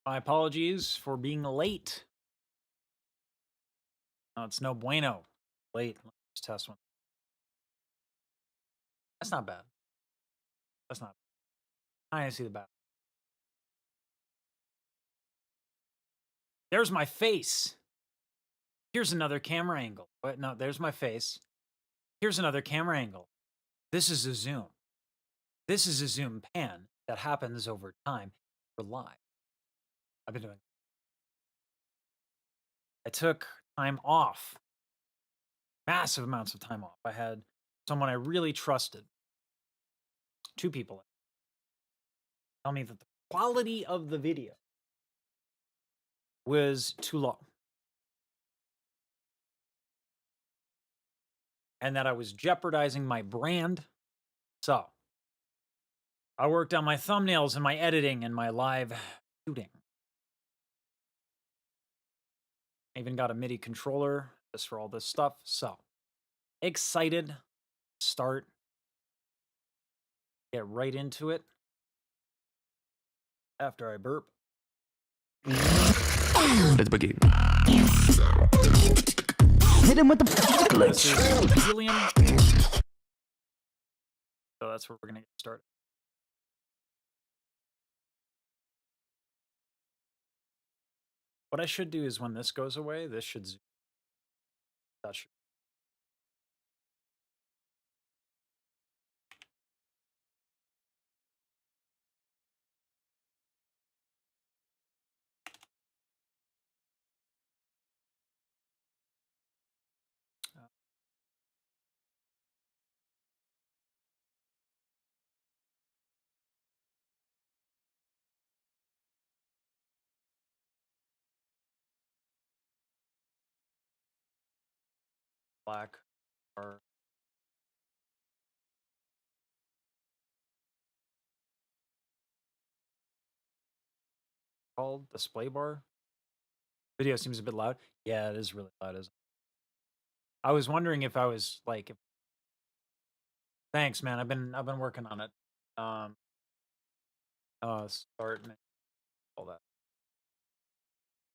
My apologies for being late. No, it's no bueno. Late. Let's test one. That's not bad. That's not bad. I didn't see the bad. There's my face. Here's another camera angle. But no, there's my face. Here's another camera angle. This is a zoom. This is a zoom pan that happens over time for live. I've been doing. I took time off. Massive amounts of time off. I had someone I really trusted. 2 people tell me that the quality of the video was too low. And that I was jeopardizing my brand. So I worked on my thumbnails and my editing and my live shooting. I even got a MIDI controller just for all this stuff. So excited to start. Get right into it. After I burp. Let's begin. Hit him with the glitch. This is Helium. So that's where we're gonna get started. What I should do is when this goes away, this should zoom. That should. Black or called display bar. Video seems a bit loud. Yeah, it is really loud, isn't it? I was wondering if I was like thanks, man. I've been working on it. Start and all that.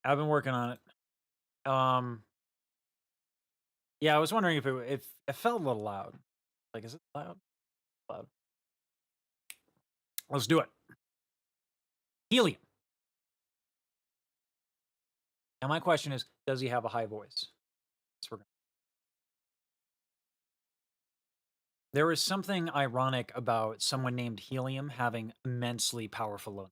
I've been working on it. Yeah, I was wondering if it felt a little loud. Like, is it loud? Loud. Let's do it. Helium. Now my question is, does he have a high voice? There is something ironic about someone named Helium having immensely powerful low.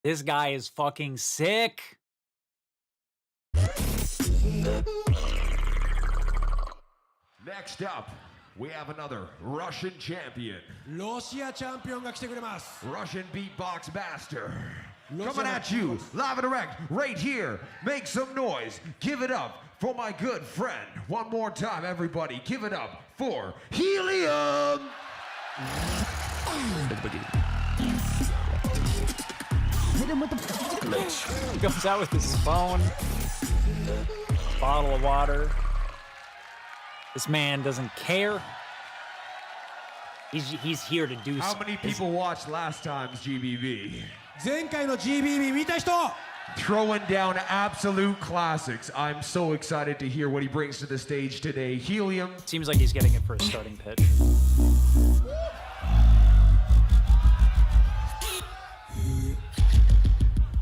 This guy is fucking sick. Next up, we have another Russian champion. ロシアチャンピオンが来てくれます。 Russian beatbox master. Coming at you, live and direct, right here. Make some noise. Give it up for my good friend. One more time, everybody. Give it up for Helium. Let's begin. Hit him with the glitch. He goes out with his phone, bottle of water. This man doesn't care. He's here to do How something. many people watched last time's GBB? 前回の GBB 見た人 Throwing down absolute classics. I'm so excited to hear what he brings to the stage today. Helium. Seems like he's getting it for a starting pitch.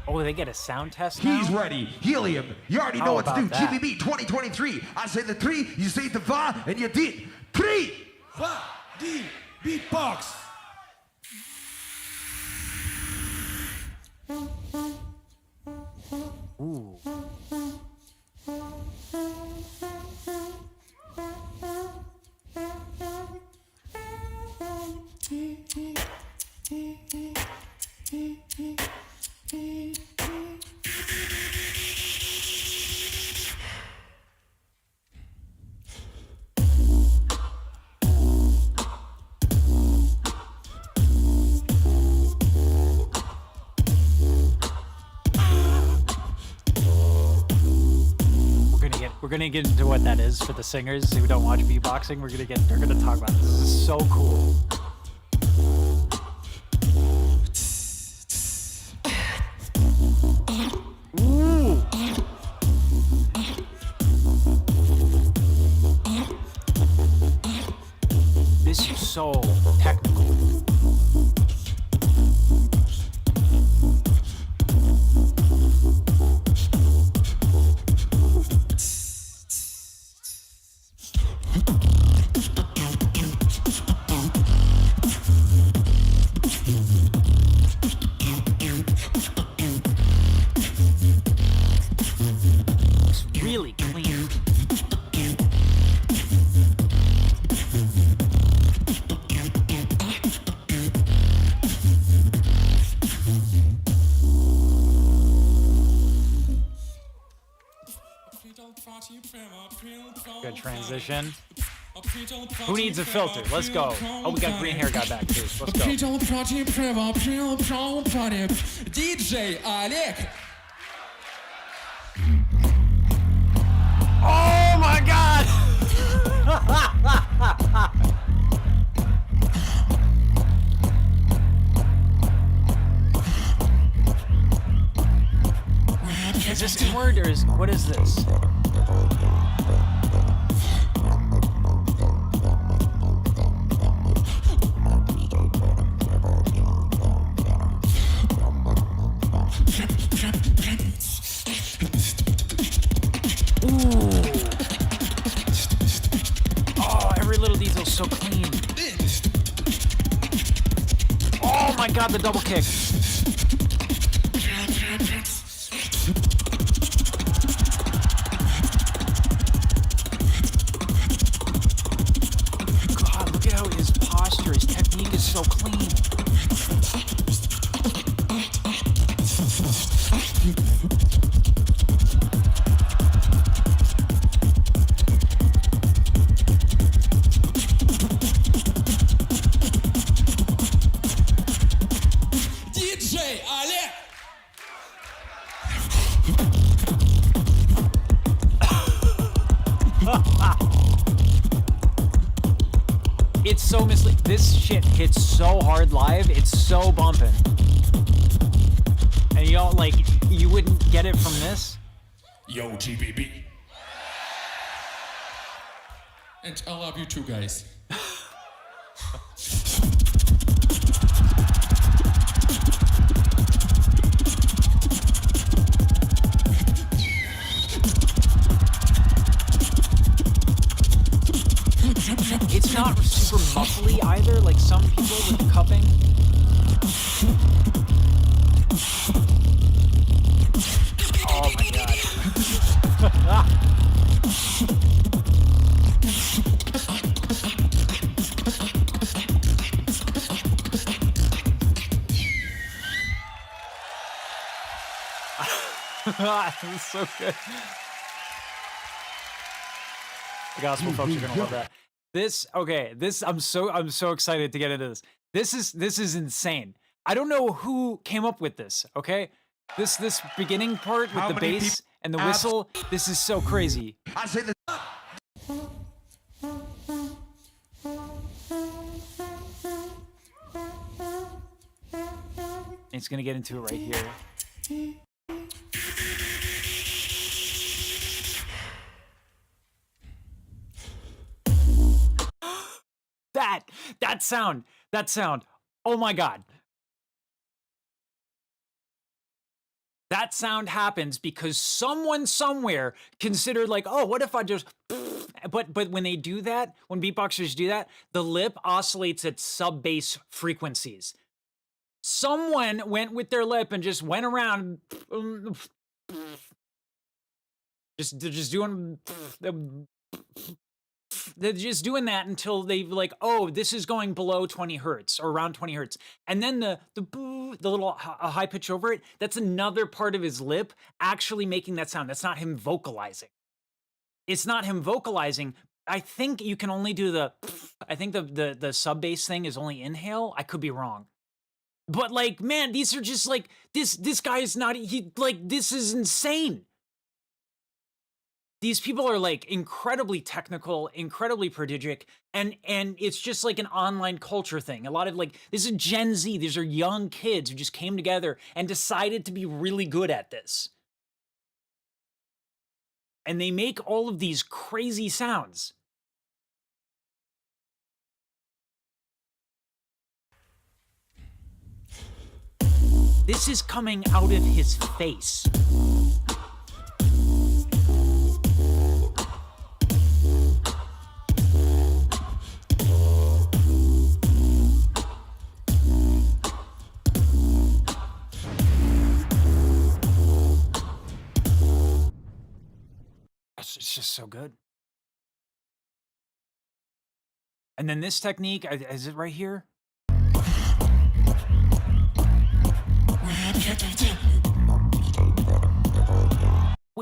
Oh, they get a sound test now? He's ready. Helium. You already know How what to do. about that? GBB 2023. I say the 3, you say the 5, and you did 3. 5D beatbox Ooh. We're gonna get into what that is for the singers who don't watch beatboxing. They're gonna talk about this. This is so cool. Good transition. Who needs a filter? Let's go. Oh, we got green hair guy back too. Let's go. DJ Олег. Oh my God! Is this inward or is what is this? Oh, every little detail's so clean. Oh my God, the double kick. God, look at how his posture, his technique is so clean. DJ Олег. It's so misleading. This shit hits so hard live. It's so bumping. And y'all, like, you wouldn't get it from this? Yo, GBB. And I love you too, guys. It's not super muffly either, like some people with cupping. Oh my God. This is so good. The gospel folks are gonna love that. I'm so excited to get into this. This is insane. I don't know who came up with this, okay? This beginning part with the bass and the whistle, this is so crazy. I say the It's gonna get into it right here. That sound. Oh my God. That sound happens because someone somewhere considered like, oh, what if I just, but when they do that, when beatboxers do that, the lip oscillates at sub-bass frequencies. Someone went with their lip and just went around, they're just doing that until they like, oh, this is going below 20 hertz or around 20 hertz. And then the little high pitch over it, that's another part of his lip actually making that sound. That's not him vocalizing. It's not him vocalizing. I think you can only do I think the sub bass thing is only inhale. I could be wrong. But like, man, these are just like, this guy is not, this is insane. These people are like incredibly technical, incredibly prodigic, and it's just like an online culture thing. A lot of like, this is Gen Z. These are young kids who just came together and decided to be really good at this. And they make all of these crazy sounds. This is coming out of his face. It's just so good. And then this technique, is it right here?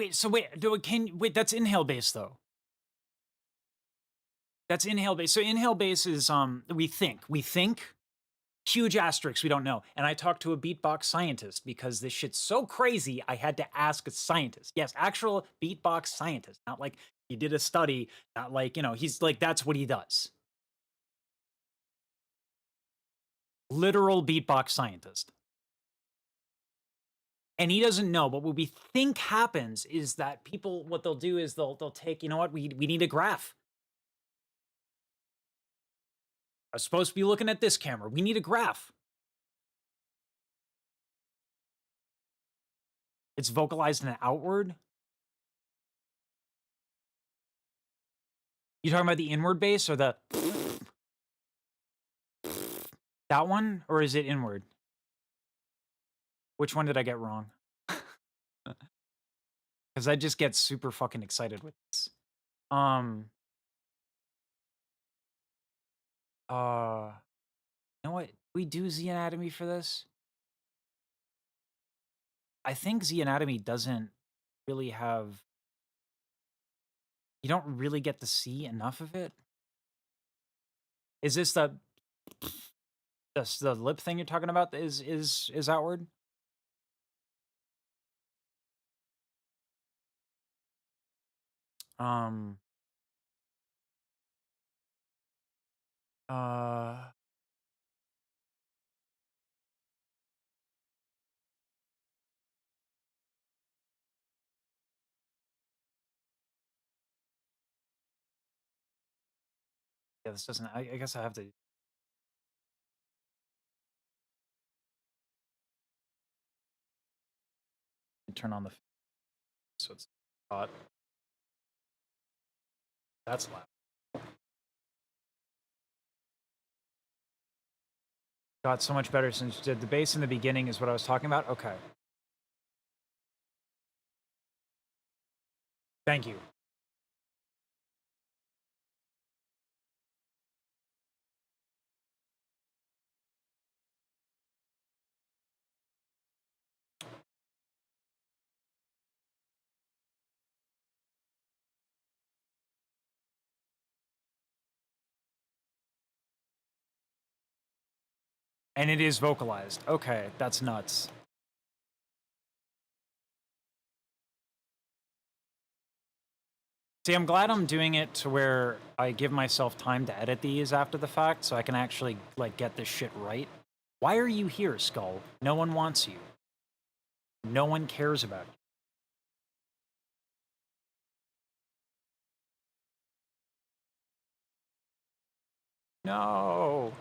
Wait, so wait, wait, that's inhale bass though. That's inhale bass. So inhale bass is we think. Huge asterisks, we don't know. And I talked to a beatbox scientist because this shit's so crazy, I had to ask a scientist. Yes, actual beatbox scientist. Not like he did a study, not like, you know, he's like, that's what he does. Literal beatbox scientist. And he doesn't know, but what we think happens is that people, what they'll do is they'll take, you know what, we need a graph. I was supposed to be looking at this camera. We need a graph. It's vocalized in an outward. You talking about the inward bass or the that one, or is it inward? Which one did I get wrong? Because I just get super fucking excited with this. You know what? Do we do Z anatomy for this? I think Z anatomy doesn't really have. You don't really get to see enough of it. Is this the lip thing you're talking about? Is outward? Um. Yeah, this doesn't. I guess I have to. Turn on the. So it's hot. That's loud. Got so much better since you did the bass in the beginning is what I was talking about. Okay. Thank you. And it is vocalized. Okay, that's nuts. See, I'm glad I'm doing it to where I give myself time to edit these after the fact so I can actually, like, get this shit right. Why are you here, Skull? No one wants you. No one cares about you. No.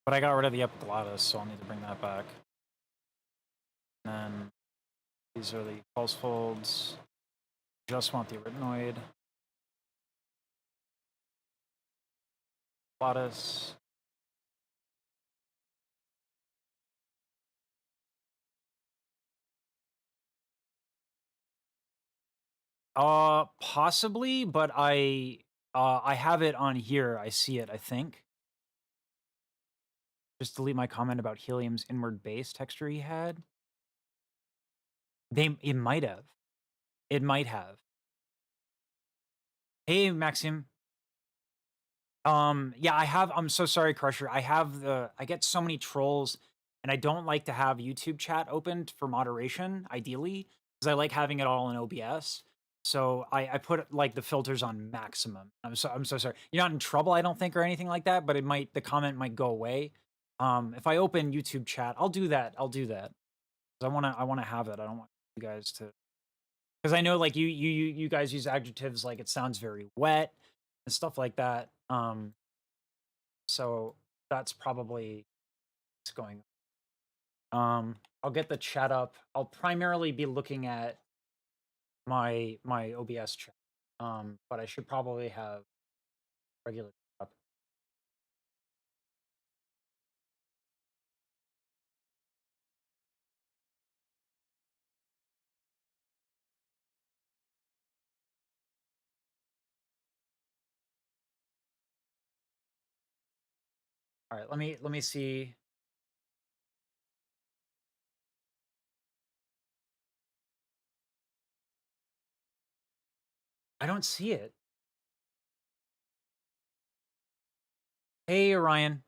But I got rid of the epiglottis, so I'll need to bring that back. And then these are the pulse folds. Just want the arytenoid. Glottis. Possibly, but I have it on here. I see it, I think. Just delete my comment about Helium's inward bass texture he had. It might have. It might have. Hey, Maxim. Yeah, I'm so sorry, Crusher. I get so many trolls, and I don't like to have YouTube chat opened for moderation, ideally, because I like having it all in OBS. So I put like the filters on maximum. I'm so sorry. You're not in trouble, I don't think, or anything like that, but the comment might go away. If I open YouTube chat, I'll do that. I'll do that. 'Cause I wanna have it. I don't want you guys to, because I know like you guys use adjectives like it sounds very wet and stuff like that. So that's probably what's going on. I'll get the chat up. I'll primarily be looking at my OBS chat. But I should probably have regular up. All right, let me see. I don't see it. Hey, Orion.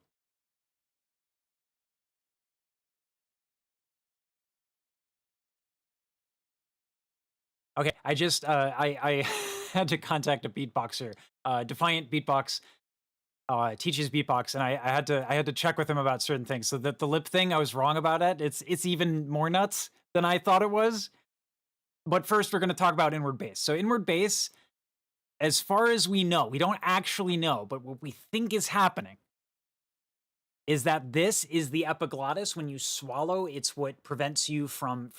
Okay, I just I had to contact a beatboxer. Defiant Beatbox teaches beatbox, and I had to check with him about certain things. So that the lip thing I was wrong about it. It's even more nuts than I thought it was. But first, we're going to talk about inward bass. So inward bass, as far as we know, we don't actually know, but what we think is happening is that this is the epiglottis. When you swallow, it's what prevents you from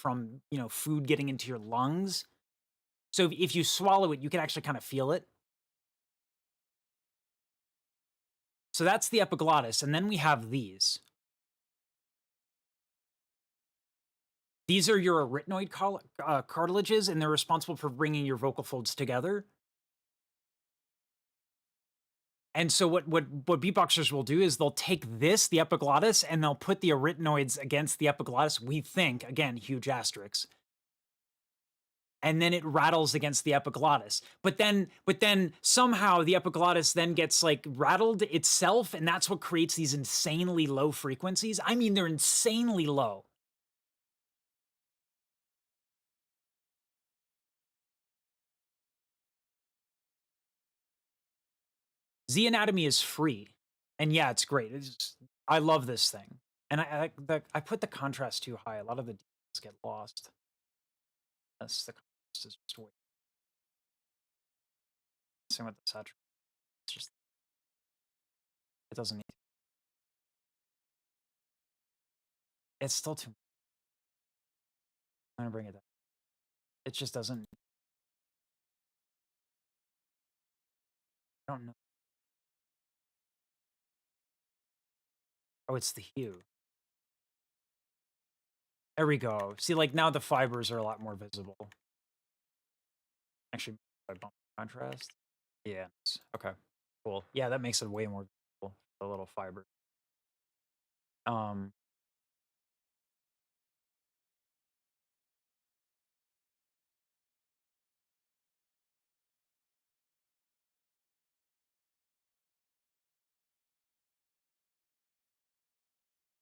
food getting into your lungs. So if you swallow it, you can actually kind of feel it. So that's the epiglottis, and then we have these. These are your arytenoid cartilages, and they're responsible for bringing your vocal folds together. And so what beatboxers will do is they'll take this, the epiglottis, and they'll put the arytenoids against the epiglottis. We think, again, huge asterisks. And then it rattles against the epiglottis. But then somehow the epiglottis then gets like rattled itself, and that's what creates these insanely low frequencies. I mean, they're insanely low. Z Anatomy is free, and yeah, it's great. I love this thing, and I put the contrast too high. A lot of the details get lost. That's the contrast is just way. Same with the saturation. It's just it doesn't need. It's still too. I'm gonna bring it down. It just doesn't. I don't know. Oh, it's the hue. There we go. See, like now the fibers are a lot more visible. Actually, I bump the contrast. Yeah. Okay. Cool. Yeah, that makes it way more visible. The little fiber.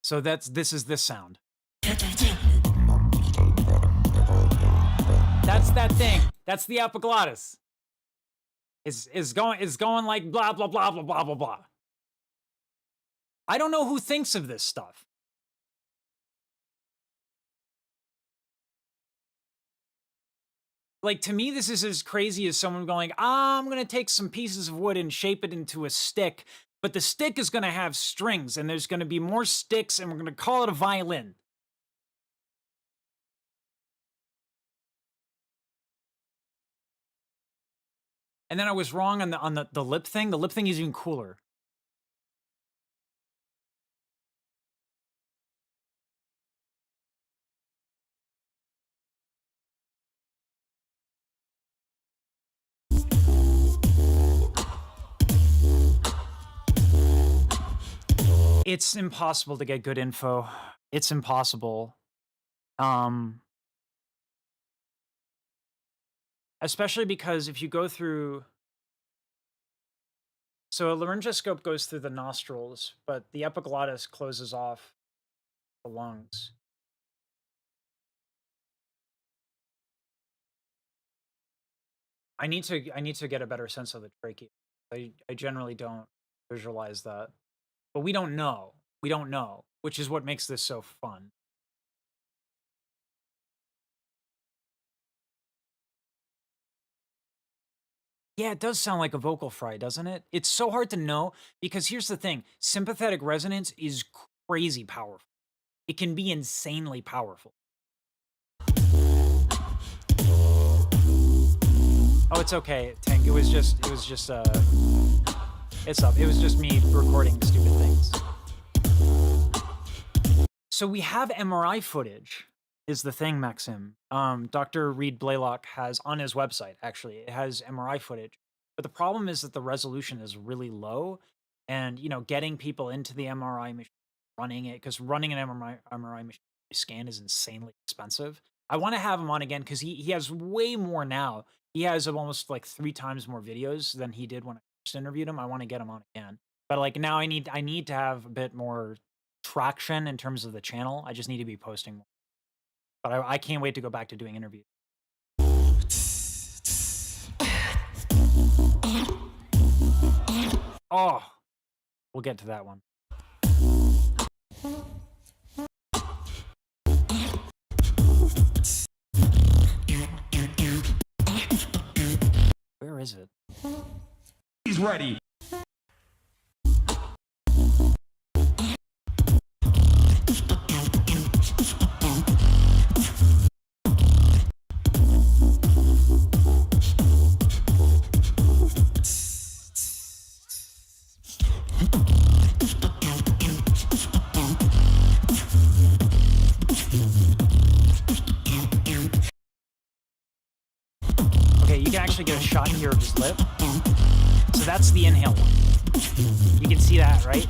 So this is this sound. That's that thing. That's the epiglottis. Is going like blah blah blah blah blah blah blah. I don't know who thinks of this stuff. Like, to me, this is as crazy as someone going, I'm going to take some pieces of wood and shape it into a stick, but the stick is going to have strings, and there's going to be more sticks, and we're going to call it a violin. And then I was wrong on the lip thing. The lip thing is even cooler. It's impossible to get good info. It's impossible. Especially because if you go through... So a laryngoscope goes through the nostrils, but the epiglottis closes off the lungs. I need to get a better sense of the trachea. I generally don't visualize that. But we don't know. We don't know, which is what makes this so fun. Yeah, it does sound like a vocal fry, doesn't it? It's so hard to know because here's the thing. Sympathetic resonance is crazy powerful. It can be insanely powerful. Oh, it's okay, Tank. It was just it's up. It was just me recording stupid things. So we have MRI footage is the thing, Maxim. Dr. Reed Blaylock has on his website, actually, it has MRI footage. But the problem is that the resolution is really low. and you know, getting people into the MRI machine, running it, because running an MRI machine scan is insanely expensive. I want to have him on again because he has way more now. He has almost like 3 times more videos than he did when I first interviewed him. I want to get him on again, but like now I need to have a bit more traction in terms of the channel. I just need to be posting more. But I can't wait to go back to doing interviews. Oh, we'll get to that one. Where is it? He's ready. Okay, you can actually get a shot here of his lip. So that's the inhale one. You can see that, right?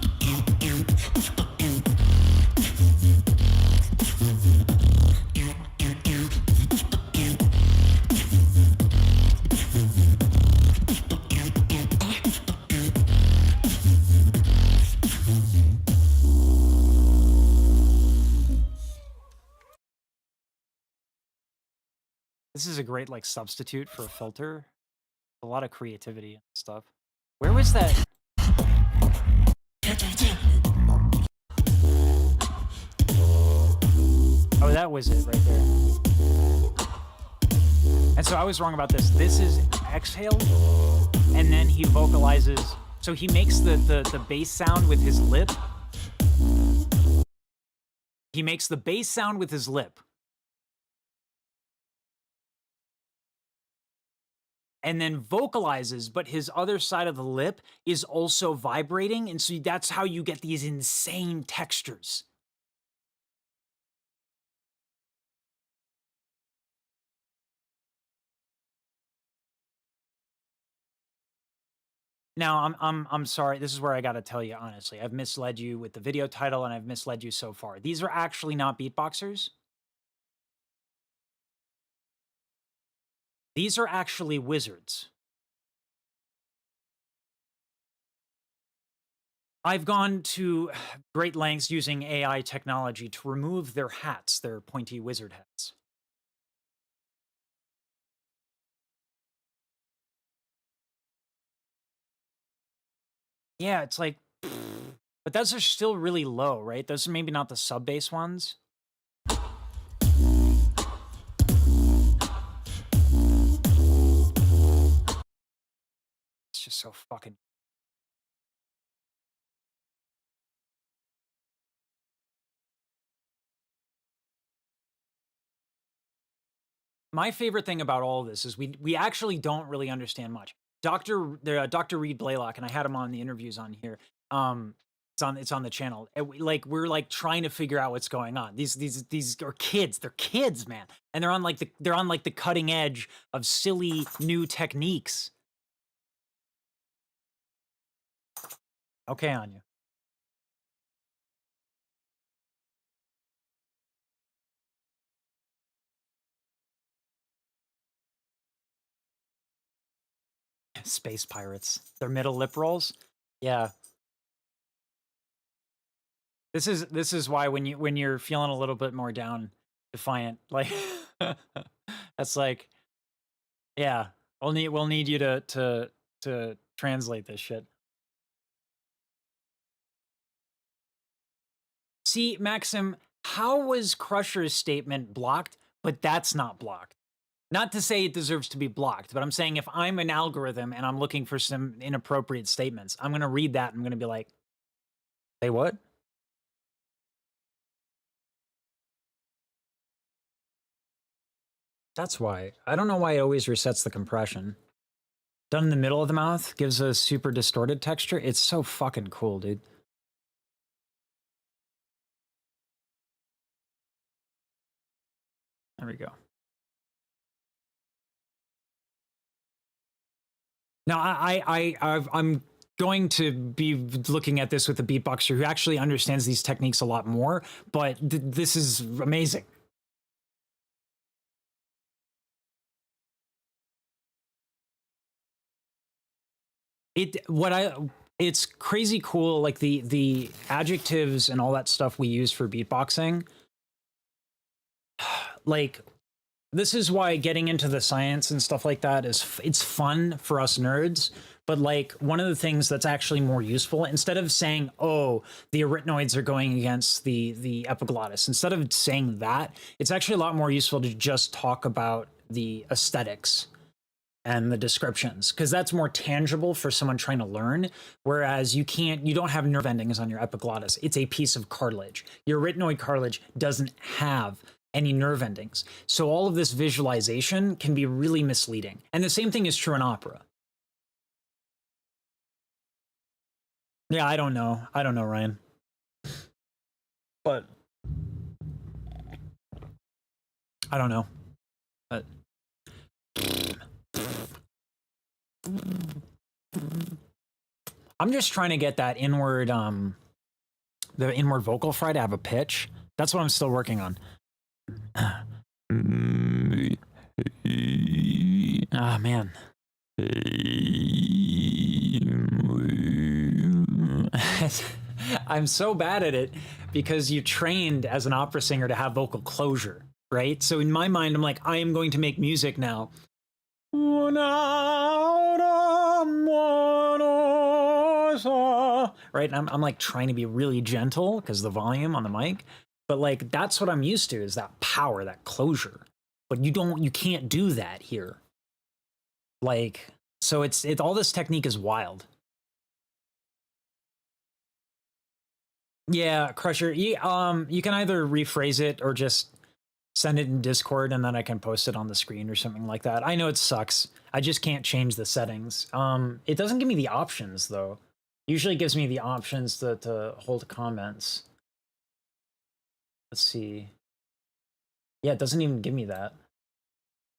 This is a great like substitute for a filter. A lot of creativity and stuff. Where was that? Oh, that was it right there. And so I was wrong about this. This is exhale, and then he vocalizes. So he makes the bass sound with his lip. He makes the bass sound with his lip. And then vocalizes, but his other side of the lip is also vibrating. And so that's how you get these insane textures. Now, I'm sorry. This is where I got to tell you honestly. I've misled you with the video title, and I've misled you so far. These are actually not beatboxers. These are actually wizards. I've gone to great lengths using AI technology to remove their hats, their pointy wizard hats. Yeah, it's like, but those are still really low, right? Those are maybe not the sub bass ones. It's just so fucking. My favorite thing about all of this is we actually don't really understand much. Dr. Reed Blaylock, and I had him on the interviews on here. It's on the channel. And we're like trying to figure out what's going on. These are kids. They're kids, man, and they're on like the cutting edge of silly new techniques. Okay, Anya. Space pirates. Their middle lip rolls. Yeah. This is why when you're feeling a little bit more down, defiant, like that's like, yeah, we'll need you to translate this shit. See, Maxim, how was Crusher's statement blocked, but that's not blocked? Not to say it deserves to be blocked, but I'm saying if I'm an algorithm and I'm looking for some inappropriate statements, I'm going to read that and I'm going to be like, say what? That's why. I don't know why it always resets the compression. Done in the middle of the mouth gives a super distorted texture. It's so fucking cool, dude. There we go. Now I'm going to be looking at this with a beatboxer who actually understands these techniques a lot more, but this is amazing. It's crazy cool, like the adjectives and all that stuff we use for beatboxing. Like, this is why getting into the science and stuff like that it's fun for us nerds. But like, one of the things that's actually more useful, instead of saying, oh, the arytenoids are going against the epiglottis, instead of saying that, it's actually a lot more useful to just talk about the aesthetics and the descriptions, because that's more tangible for someone trying to learn. Whereas you don't have nerve endings on your epiglottis. It's a piece of cartilage. Your arytenoid cartilage doesn't have any nerve endings. So all of this visualization can be really misleading. And the same thing is true in opera. Yeah, I don't know, Ryan. But I don't know. But I'm just trying to get that inward, the inward vocal fry to have a pitch. That's what I'm still working on. Ah, man. I'm so bad at it because you trained as an opera singer to have vocal closure, right? So in my mind, I'm like, I am going to make music now. Right? And I'm like trying to be really gentle because the volume on the mic. But like, that's what I'm used to, is that power, that closure. But you can't do that here. Like, so it's all this technique is wild. Yeah, Crusher, you can either rephrase it or just send it in Discord and then I can post it on the screen or something like that. I know it sucks. I just can't change the settings. It doesn't give me the options though. Usually it gives me the options to hold comments. Let's see. Yeah, it doesn't even give me that.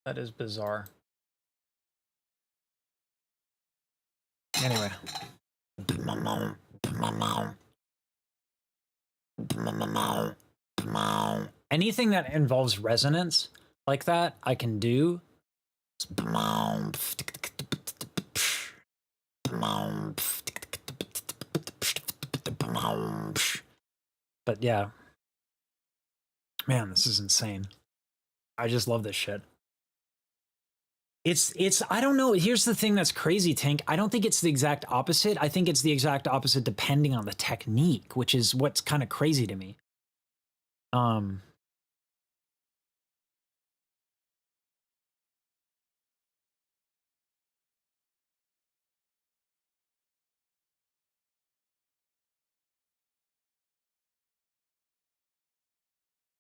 That is bizarre. Anyway. Anything that involves resonance like that, I can do. But yeah. Man, this is insane. I just love this shit. It's I don't know. Here's the thing that's crazy, Tank. I don't think it's the exact opposite. I think it's the exact opposite depending on the technique, which is what's kind of crazy to me.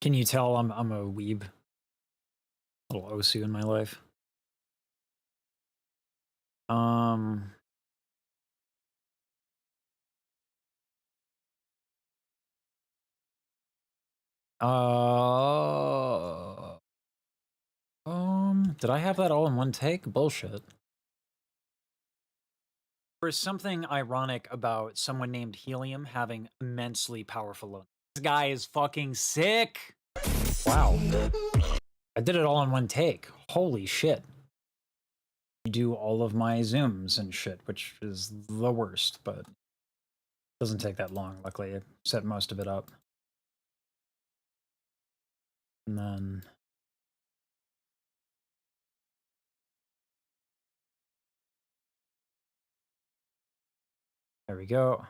Can you tell I'm a weeb? A little Osu in my life. Did I have that all in one take? Bullshit. There's something ironic about someone named Helium having immensely powerful loans. This guy is fucking sick. Wow. I did it all in one take. Holy shit. Do all of my zooms and shit, which is the worst, but it doesn't take that long. Luckily, I set most of it up. And then there we go.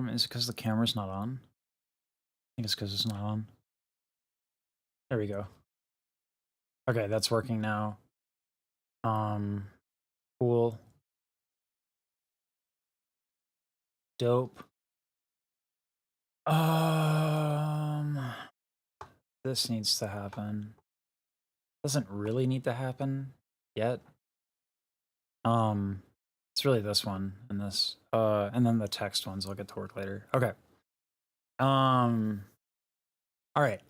Is it because the camera's not on? I think it's because it's not on. There we go. Okay, that's working now. Cool. Dope. This needs to happen. Doesn't really need to happen yet. It's really this one and this, and then the text ones I'll get to work later. Okay. All right.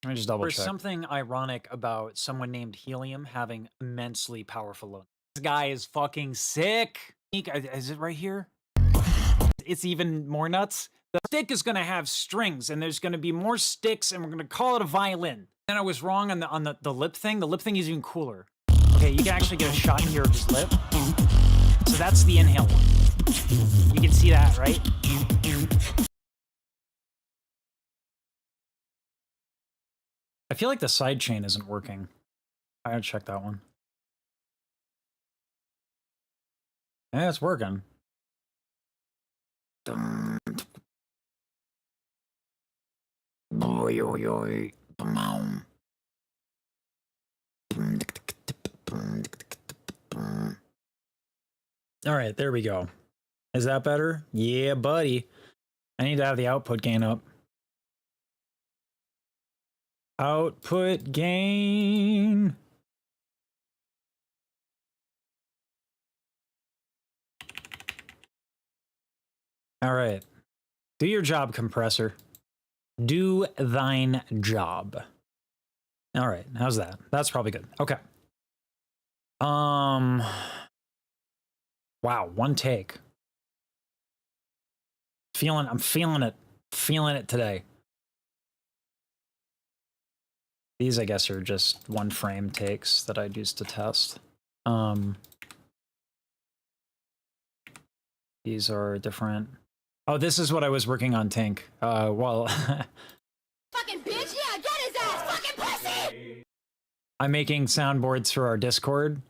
Let me just double check. There's something ironic about someone named Helium having immensely powerful low. This guy is fucking sick. Is it right here? It's even more nuts. The stick is going to have strings, and there's going to be more sticks, and we're going to call it a violin. And I was wrong on the lip thing. The lip thing is even cooler. Okay, you can actually get a shot here of his lip. So that's the inhale one. You can see that, right? I feel like the side chain isn't working. I gotta check that one. Yeah, it's working. All right, there we go. Is that better? Yeah, buddy. I need to have the output gain up. Output gain. All right. Do your job, compressor. Do thine job. All right. How's that? That's probably good. Okay. Wow, one take. I'm feeling it. Feeling it today. These, I guess, are just one frame takes that I'd use to test. These are different. Oh, this is what I was working on, Tink. Well, fucking bitch, yeah, get his ass, fucking pussy! I'm making soundboards for our Discord.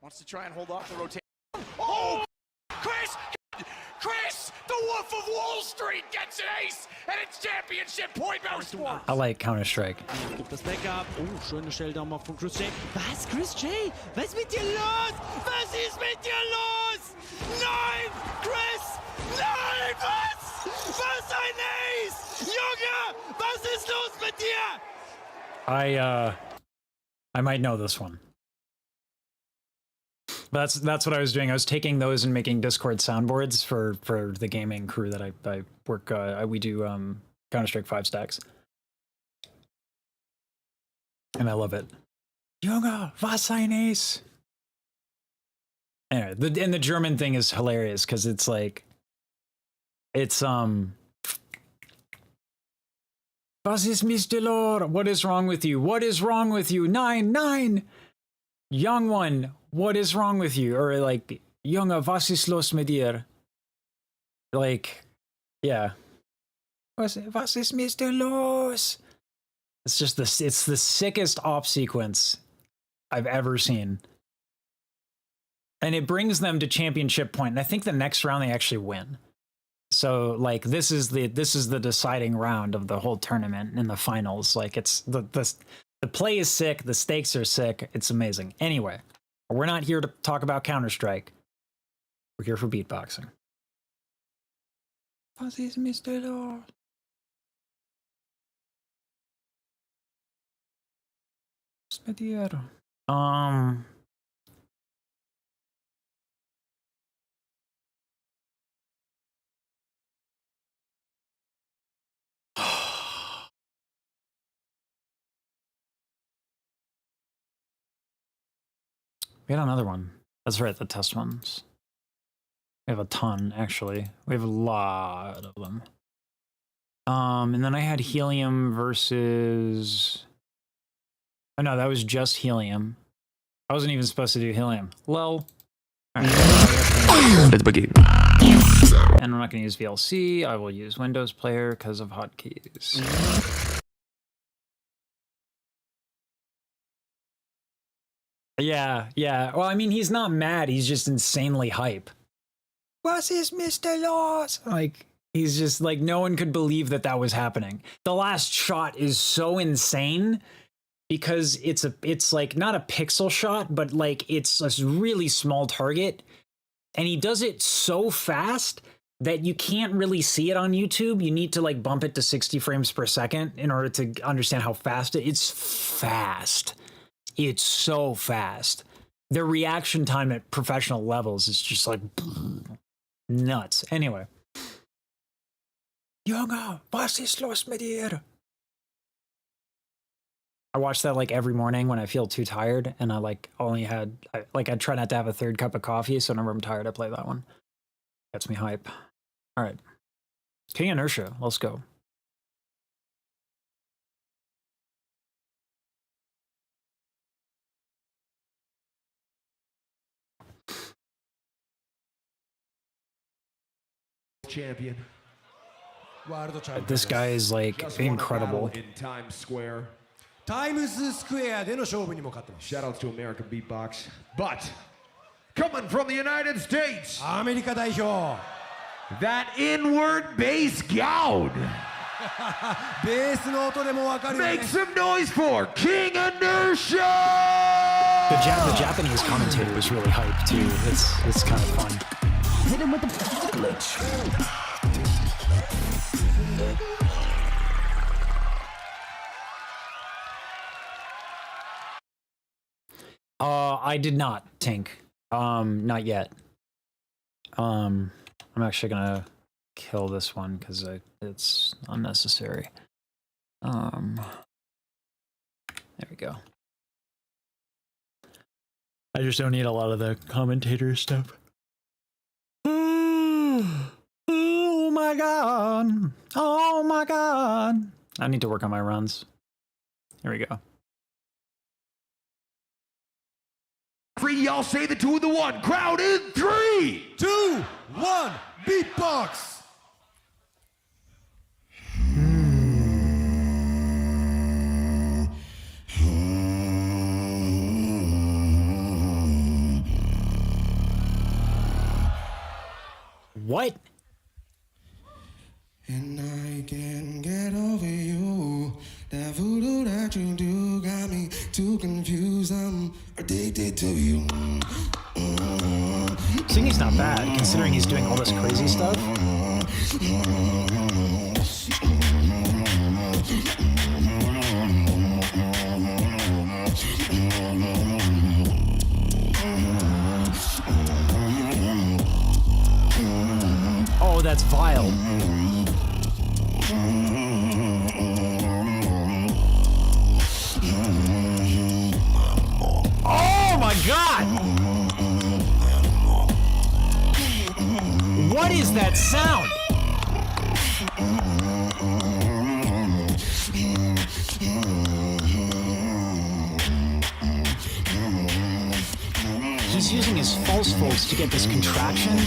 Wants to try and hold off the rotation. Oh, Chris! Chris, the Wolf of Wall Street gets an ace, and it's championship point Motorsport. I like Counter-Strike. Gibt das Backup. Oh, schöne Shelldown von Chris J. Was, Chris J? Was ist mit dir los? Was ist mit dir los? Nein, Chris! Nein, was? Was ein Ace! Junge, was ist los mit dir? I might know this one. That's what I was doing. I was taking those and making Discord soundboards for the gaming crew that I work. We do Counter-Strike 5 stacks, and I love it. Junge, was ein Ace. Anyway, the German thing is hilarious because it's like, it's Was ist Mr. Lord? What is wrong with you? What is wrong with you? Nine. Young one, what is wrong with you? Or like, Junge, was ist los mit dir? Like, yeah. Was ist Mr. Los? It's just it's the sickest op sequence I've ever seen. And it brings them to championship point. And I think the next round they actually win. So like this is the deciding round of the whole tournament in the finals. Like it's the play is sick, the stakes are sick, it's amazing. Anyway, we're not here to talk about Counter-Strike. We're here for beatboxing. Was ist Mr. Lord? We had another one. That's right, the test ones. We have a ton, actually. We have a lot of them. And then I had Helium versus... Oh no, that was just Helium. I wasn't even supposed to do Helium. Lol. Let's begin. And I'm not going to use VLC. I will use Windows Player because of hotkeys. Yeah. Well, I mean, he's not mad. He's just insanely hype. What is Mr. Laws? Like, he's just like, no one could believe that was happening. The last shot is so insane because it's like not a pixel shot, but like it's a really small target. And he does it so fast that you can't really see it on YouTube. You need to like bump it to 60 frames per second in order to understand how fast it's fast. It's so fast. The reaction time at professional levels is just like nuts. Anyway. Junge, was ist los mit dir? I watch that like every morning when I feel too tired, and I like only had I try not to have a third cup of coffee, so whenever I'm tired I play that one. Gets me hype. All right. King Inertia, let's go. Champion. This guy is like incredible. In Times Square. タイムズスクエアでの勝負にも勝ってます。 Shout outs to American beatbox. But coming from the United States, アメリカ代表 that inward bass goud. ベースの音でもわかるよね。 Make some noise for King Inertia! The Japanese commentator was really hype too. It's kind of fun. Hit him with the glitch. I did not, Tink. Not yet. I'm actually gonna kill this one because it's unnecessary. There we go. I just don't need a lot of the commentator stuff. Oh my god. Oh my god. I need to work on my runs. Here we go. Three, y'all say the two and the one. Crowd in 3, 2, 1, beatbox. What? And I can't get over you. That voodoo that you do got me too confused. I'm addicted to you. Singing's not bad, considering he's doing all this crazy stuff. Oh, that's vile. Oh my god! What is that sound? He's using his false folds to get this contraction.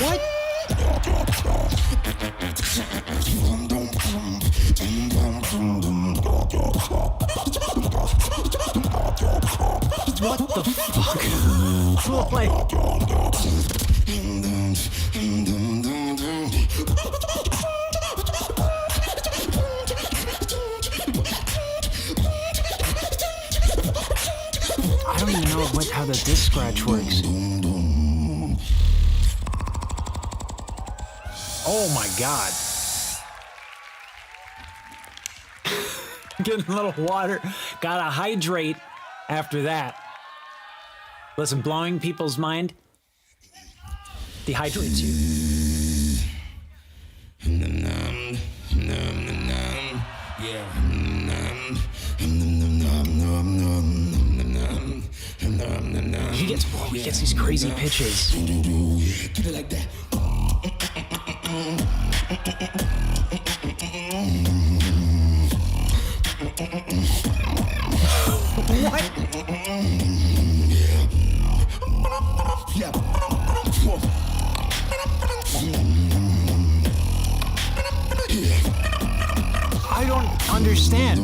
What? What the fuck? Like... I don't even know how the disc scratch works. Oh my god. Getting a little water. Gotta hydrate after that. Listen, blowing people's mind dehydrates you. He gets these crazy pitches. Keep it like that. What? I don't understand.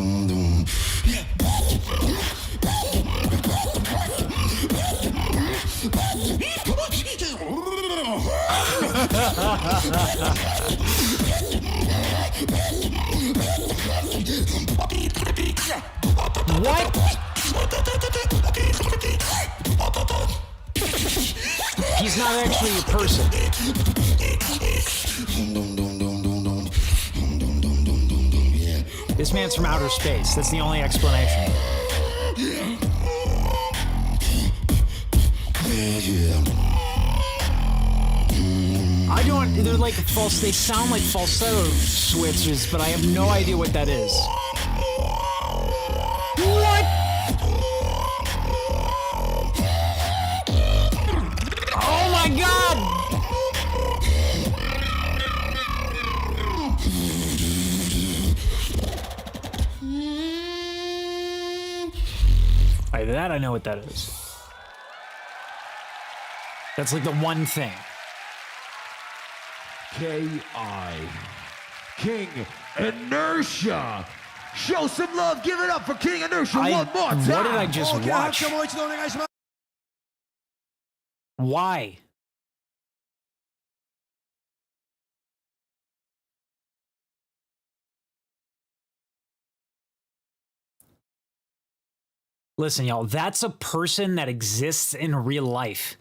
What? He's not actually a person. This man's from outer space. That's the only explanation. I don't, they're like false, they sound like falsetto switches, but I have no idea what that is. What? Oh my God! Like that, I know what that is. That's like the one thing. K.I. King Inertia. Show some love. Give it up for King Inertia one more time. What did I just watch? もう一度お願いします。 Why? Listen, y'all, that's a person that exists in real life.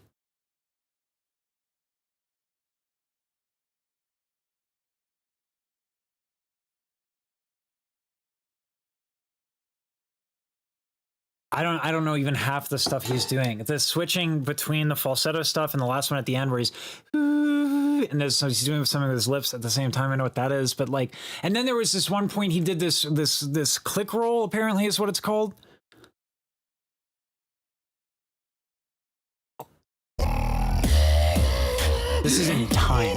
I don't know even half the stuff he's doing. The switching between the falsetto stuff and the last one at the end where he's and so he's doing something with his lips at the same time. I know what that is, but like, and then there was this one point he did this click roll, apparently is what it's called. This is in time.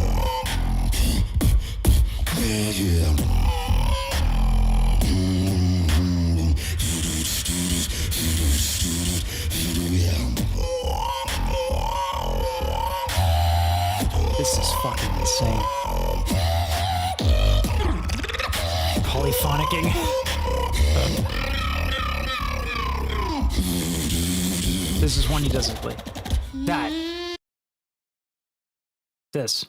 This is fucking insane. Polyphonicking. This is one he doesn't play. That. This.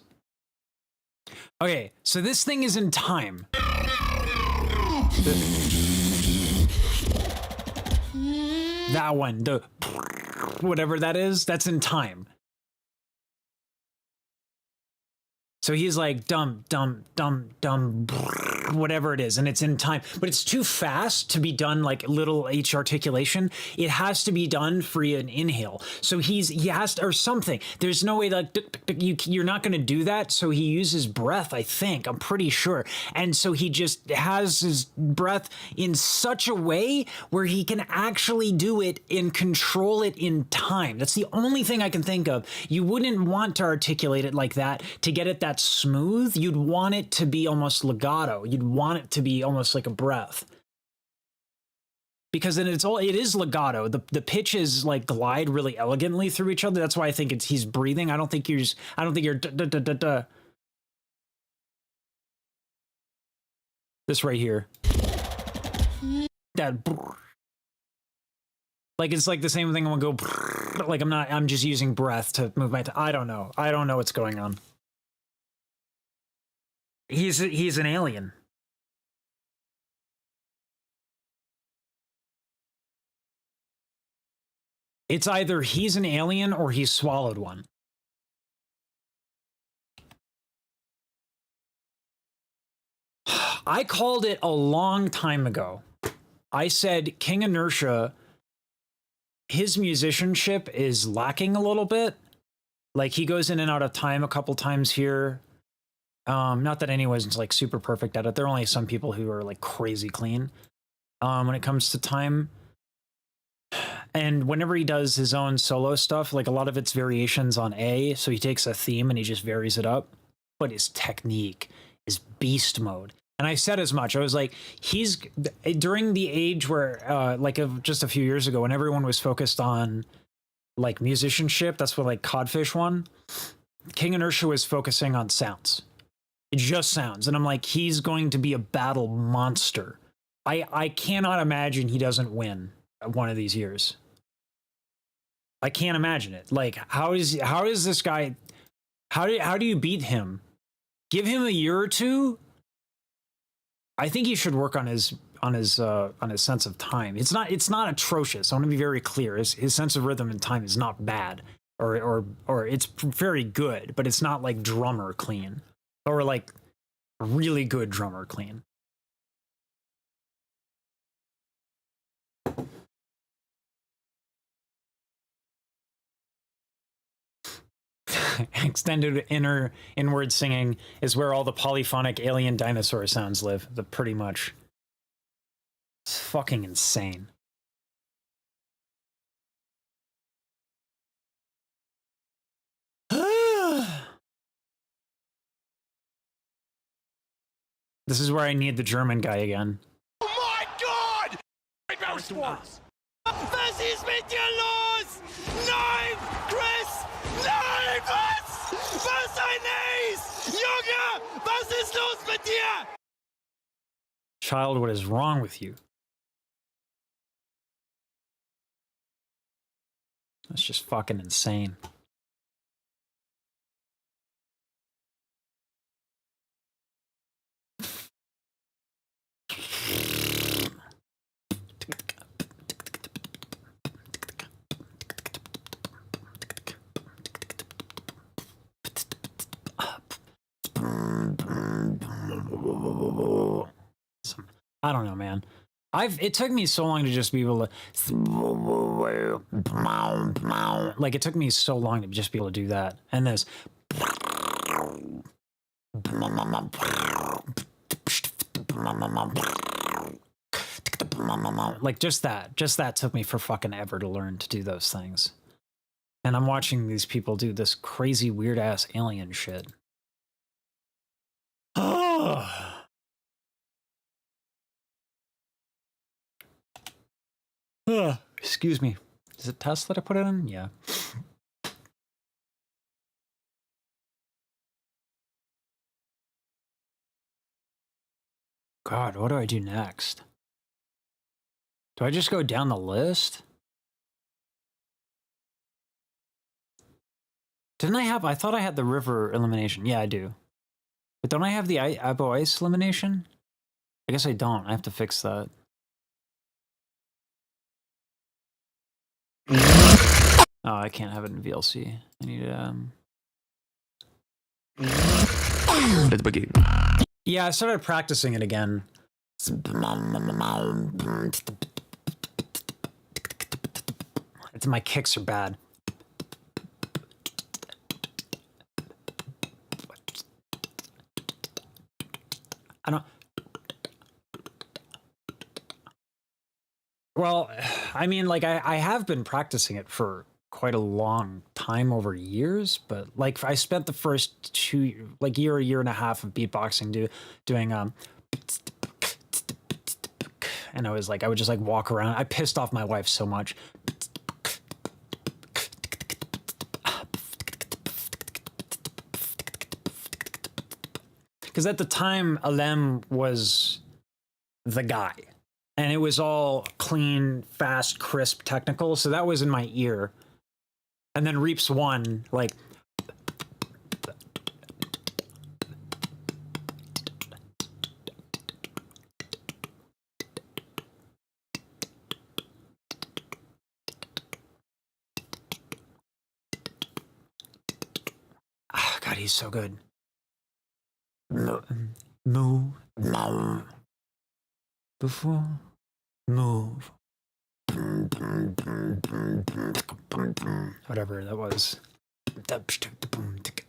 Okay, so this thing is in time. That one, the whatever that is, that's in time. So he's like dum dum dum dum whatever it is, and it's in time, but it's too fast to be done like little H articulation. It has to be done for an inhale. So he has to, or something. There's no way like you're not going to do that. So he uses breath, I think. I'm pretty sure. And so he just has his breath in such a way where he can actually do it and control it in time. That's the only thing I can think of. You wouldn't want to articulate it like that to get it that smooth. You'd want it to be almost legato. You'd want it to be almost like a breath, because then it is legato. The pitches like glide really elegantly through each other. That's why I think he's breathing. I don't think you're this right here. That like it's like the same thing. I'm gonna go like I'm just using breath to move my I don't know what's going on. He's an alien. It's either he's an alien or he's swallowed one. I called it a long time ago. I said King Inertia, his musicianship is lacking a little bit. Like he goes in and out of time a couple times here. Not that anyone's like super perfect at it. There are only some people who are like crazy clean when it comes to time. And whenever he does his own solo stuff, like a lot of it's variations on A. So he takes a theme and he just varies it up. But his technique is beast mode. And I said as much. I was like, he's during the age where just a few years ago when everyone was focused on like musicianship, that's what like Codfish won. King Inertia was focusing on sounds. It just sounds. And I'm like, he's going to be a battle monster. I cannot imagine he doesn't win one of these years. I can't imagine it. Like, how is this guy, how do you beat him? Give him a year or two. I think he should work on his sense of time. It's not atrocious. I want to be very clear. His sense of rhythm and time is not bad, or it's very good, but it's not like drummer clean, or like really good drummer clean. Extended inward singing is where all the polyphonic alien dinosaur sounds live. Pretty much. It's fucking insane. This is where I need the German guy again. Oh my God! Mouse sports. Was ist mit dir los? Nein, Chris! Nein, was? Was ein Ace! Junge, was ist los mit dir? Child, what is wrong with you? That's just fucking insane. I don't know, man. It took me so long to just be able to, like, it took me so long to just be able to do that. And this, like, just that took me for fucking ever to learn to do those things. And I'm watching these people do this crazy weird ass alien shit. Excuse me. Is it test that I put it in? Yeah. God, what do I do next? Do I just go down the list? Didn't I thought I had the river elimination. Yeah, I do. But don't I have the Abo Ice elimination? I guess I don't. I have to fix that. Oh, I can't have it in VLC. I need Let's begin. Yeah, I started practicing it again. My kicks are bad. I don't. Well, I mean, like, I have been practicing it for quite a long time, over years, but like I spent the first year and a half of beatboxing doing and I would just like walk around. I pissed off my wife so much. Because at the time, Alem was the guy. And it was all clean, fast, crisp, technical. So that was in my ear. And then Reaps 1, like... Oh, God, he's so good. Move. Before move. Whatever that was.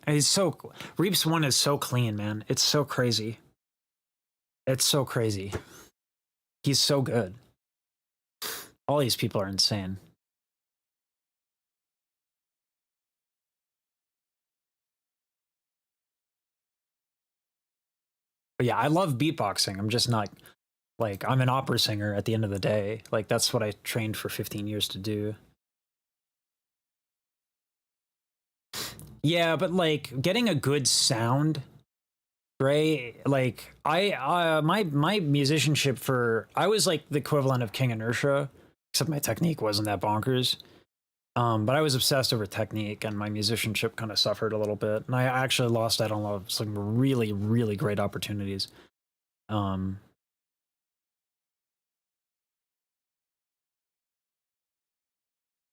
It's so Reaps 1 is so clean, man. It's so crazy. It's so crazy. He's so good. All these people are insane. But yeah, I love beatboxing. I'm just not, like, I'm an opera singer at the end of the day. Like, that's what I trained for 15 years to do. Yeah, but, like, getting a good sound, right? Like, my musicianship I was, like, the equivalent of King Inertia, except my technique wasn't that bonkers. But I was obsessed over technique, and my musicianship kind of suffered a little bit. And I actually lost out on some really, really great opportunities.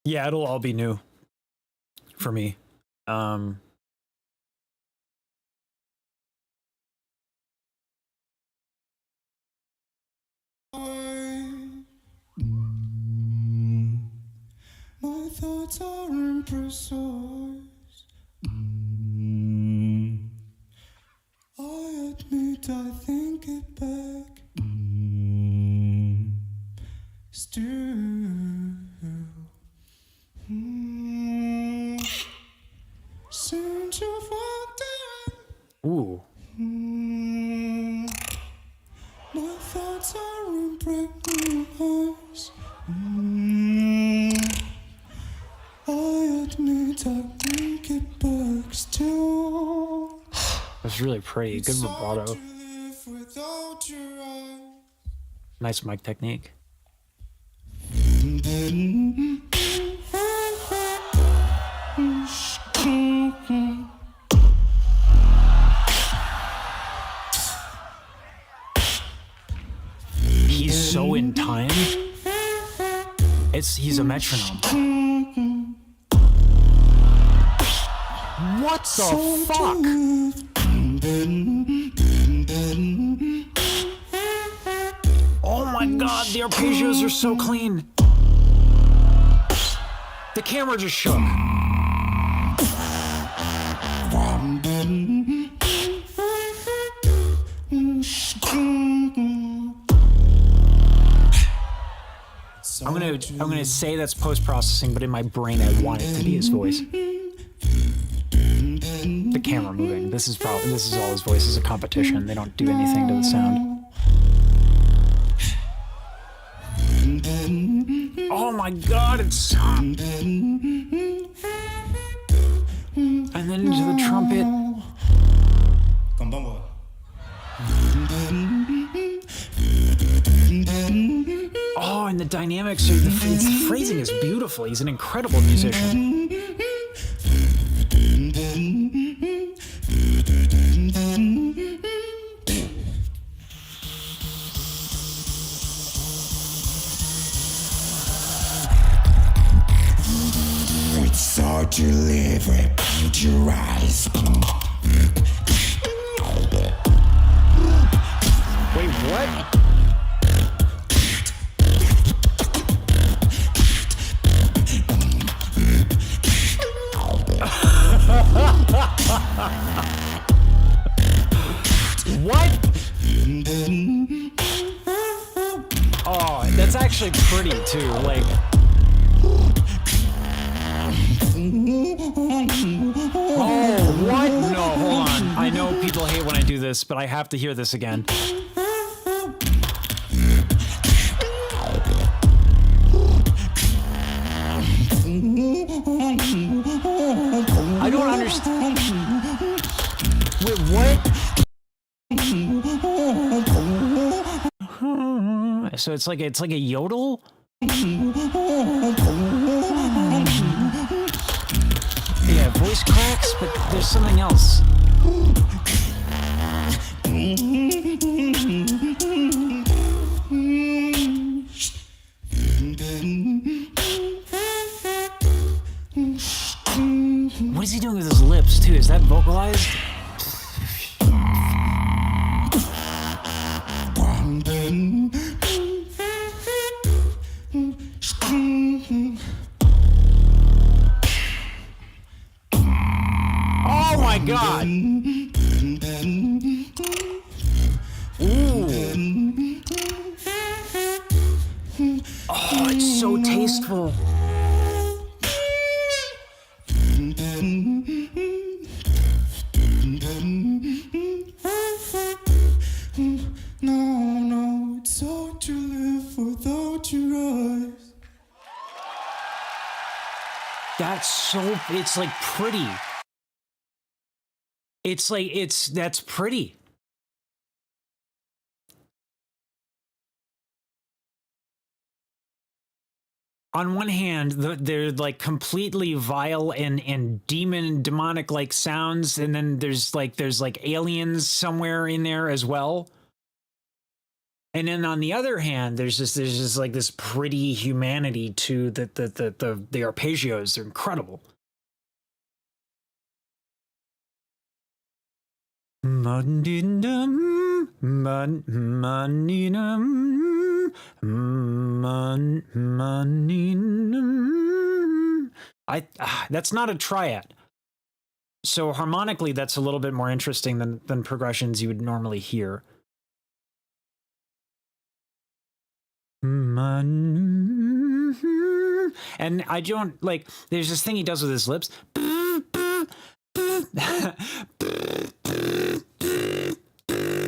Yeah, it'll all be new for me. My thoughts are imprecise. I admit I think it back. Still. Since you've walked in. Ooh. My thoughts are imprecise. I admit I think it back still. That's really pretty. Good vibrato. Nice mic technique. He's so in time. He's a metronome. What the fuck? Oh my god, the arpeggios are so clean. The camera just shook. I'm gonna say that's post-processing, but in my brain I want it to be his voice. The camera moving. This is all his voice. Is a competition. They don't do anything to the sound. Oh my god, it's and then into the trumpet. Oh, and the dynamics are the phrasing is beautiful. He's an incredible musician. It's hard to live without your eyes. Wait, what? What? Oh, that's actually pretty too. Like, oh, what? No, hold on. I know people hate when I do this, but I have to hear this again. I don't understand. Wait, what? So it's like a yodel? Yeah, voice cracks, but there's something else. What is he doing with his lips, too? Is that vocalized? Oh my god! Ooh. Oh, it's so tasteful. No, it's hard to live without your eyes. That's so, it's like pretty. It's like, that's pretty. On one hand, they're like completely vile and demonic like sounds, and then there's like aliens somewhere in there as well. And then on the other hand, there's just like this pretty humanity to the arpeggios. They're incredible. That's not a triad. So harmonically, that's a little bit more interesting than progressions you would normally hear. And I don't like, there's this thing he does with his lips.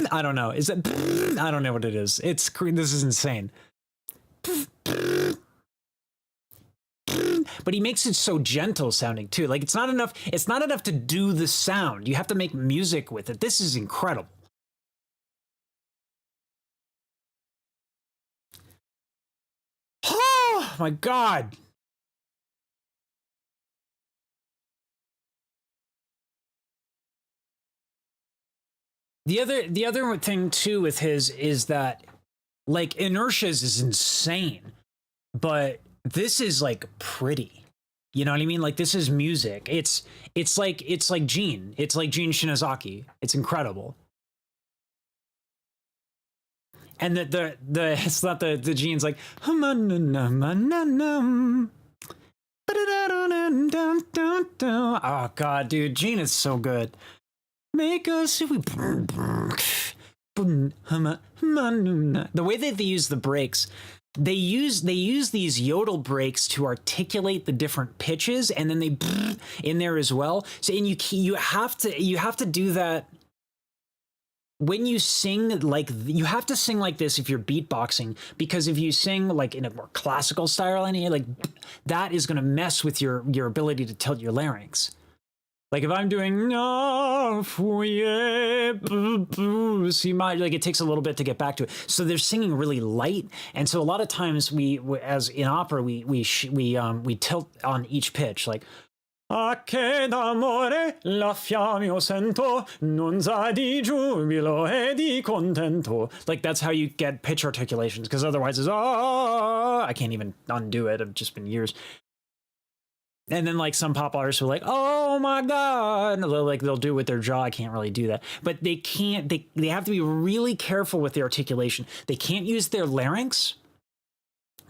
I don't know. Is it? I don't know what it is. This is insane. But he makes it so gentle sounding too. Like it's not enough to do the sound. You have to make music with it. This is incredible. Oh my God. The other thing too with his is that like Inertia's is insane, but this is like pretty. You know what I mean? Like this is music. It's like Gene. It's like Gene Shinozaki. It's incredible. And it's not the Gene's like oh God, dude, Gene is so good. Make us the way that they use the breaks, they use these yodel breaks to articulate the different pitches, and then they in there as well. So and you have to do that when you sing. Like you have to sing like this if you're beatboxing, because if you sing like in a more classical style, and like that is going to mess with your ability to tilt your larynx. Like if I'm doing see my, like it takes a little bit to get back to it. So they're singing really light, and so a lot of times we as in opera we tilt on each pitch, like a che d'amore la fiamma io sento non sa di giubilo e di contento. Like that's how you get pitch articulations, because otherwise it's I can't even undo it. I've just been years. And then like some pop artists are like, oh my God, they'll do it with their jaw. I can't really do that, but they can't, they have to be really careful with the articulation. They can't use their larynx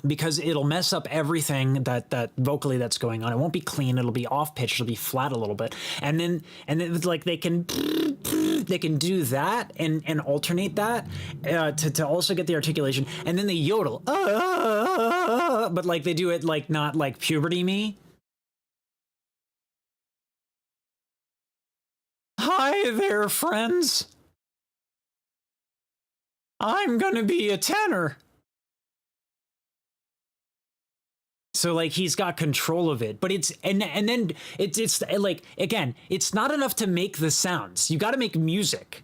because it'll mess up everything that vocally that's going on. It won't be clean. It'll be off pitch. It'll be flat a little bit. And then like they can do that and alternate that to also get the articulation. And then they yodel, but like they do it like not like puberty me. Hi there, friends. I'm gonna be a tenor. So like he's got control of it, but it's and then it's like, again, it's not enough to make the sounds. You got to make music.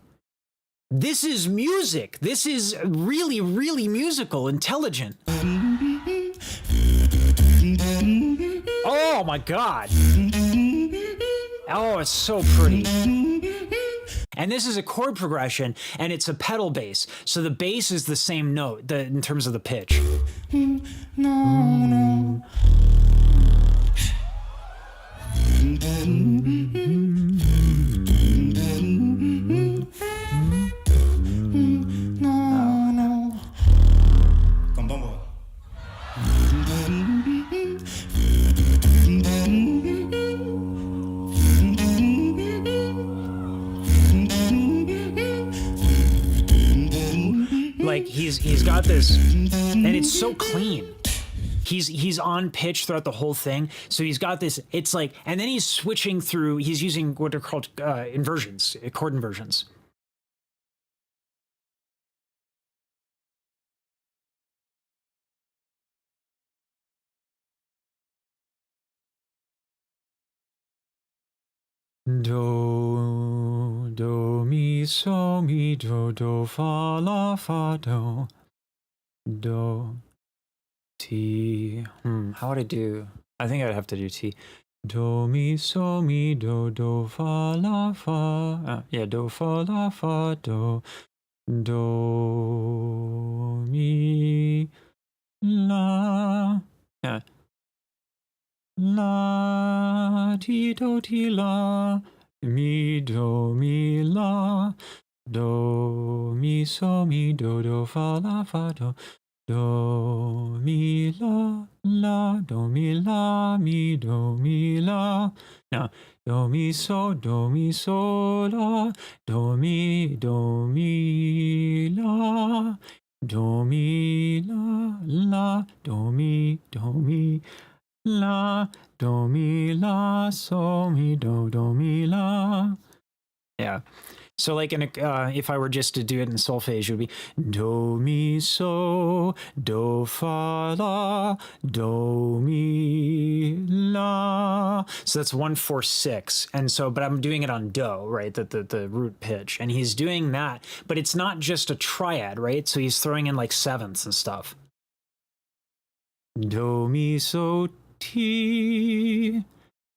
This is music. This is really, really musical, intelligent. Oh my God. Oh, it's so pretty. And this is a chord progression, and it's a pedal bass. So the bass is the same note in terms of the pitch. Like he's got this, and it's so clean. He's on pitch throughout the whole thing. So he's got this, it's like, and then he's switching through, he's using what are called inversions, chord inversions. Do, do, mi, so, mi, do, fa, la, fa, do, do, ti. How would I do? I think I'd have to do ti. Do, mi, so, mi, do, fa, la, fa. Yeah, do, fa, la, fa, do. do, mi, la. Yeah. La, ti, do, ti, la, mi, do, mi, la, do, mi, so, mi, do, fa, la, fa, do, mi, la, do, mi, la, mi, do, mi, la. Now, do, mi, so, la, do, mi, la, do, mi, la, do, mi, la, do, mi, la, so, mi, do, mi, la. Yeah. So like if I were just to do it in solfege, it would be do, mi, so, do, fa, la, do, mi, la. So that's 1, 4, 6. And so, but I'm doing it on do, right? The root pitch. And he's doing that, but it's not just a triad, right? So he's throwing in like sevenths and stuff. Do, mi, so, ti.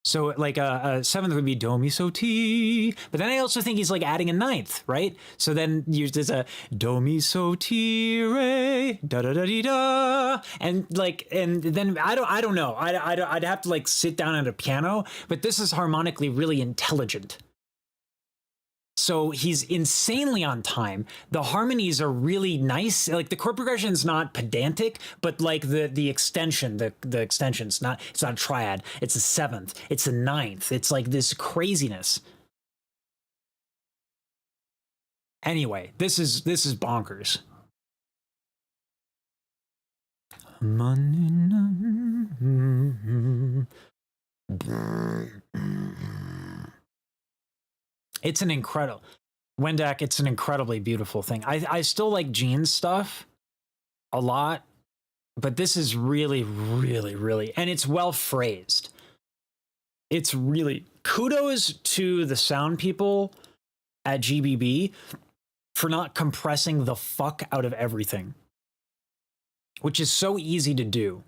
So like a seventh would be do, mi, so, ti. But then I also think he's like adding a ninth, right? So then there's a do, mi, so, ti, re, da, da, da, di, da. And like, and then I don't know. I'd have to like sit down at a piano, but this is harmonically really intelligent. So he's insanely on time. The harmonies are really nice. Like the chord progression is not pedantic, but like the extension, the extension's not, it's not a triad. It's a seventh. It's a ninth. It's like this craziness. Anyway, this is bonkers. It's an incredible, Wendak, it's an incredibly beautiful thing. I still like Gene's stuff a lot, but this is really, really, really, and it's well phrased. It's really, kudos to the sound people at GBB for not compressing the fuck out of everything, which is so easy to do.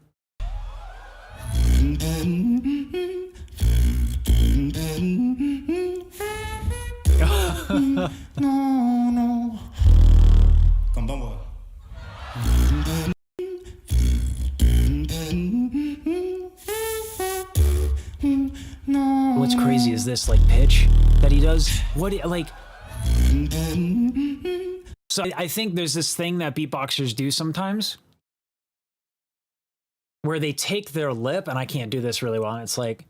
No. What's crazy is this like pitch that he does. What like? So I think there's this thing that beatboxers do sometimes where they take their lip, and I can't do this really well. And it's like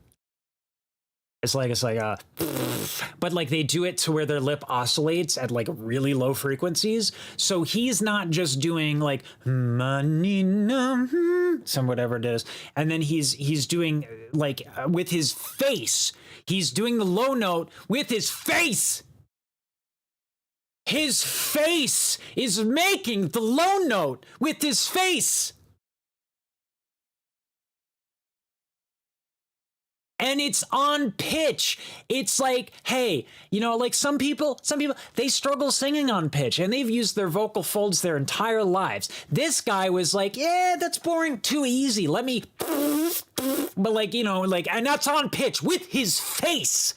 but like they do it to where their lip oscillates at like really low frequencies. So he's not just doing like some whatever it is, and then he's doing like with his face. He's doing the low note with his face. His face is making the low note with his face. And it's on pitch. It's like, hey, you know, like some people, they struggle singing on pitch and they've used their vocal folds their entire lives. This guy was like, yeah, that's boring, too easy. Let me, but like, you know, like, and that's on pitch with his face.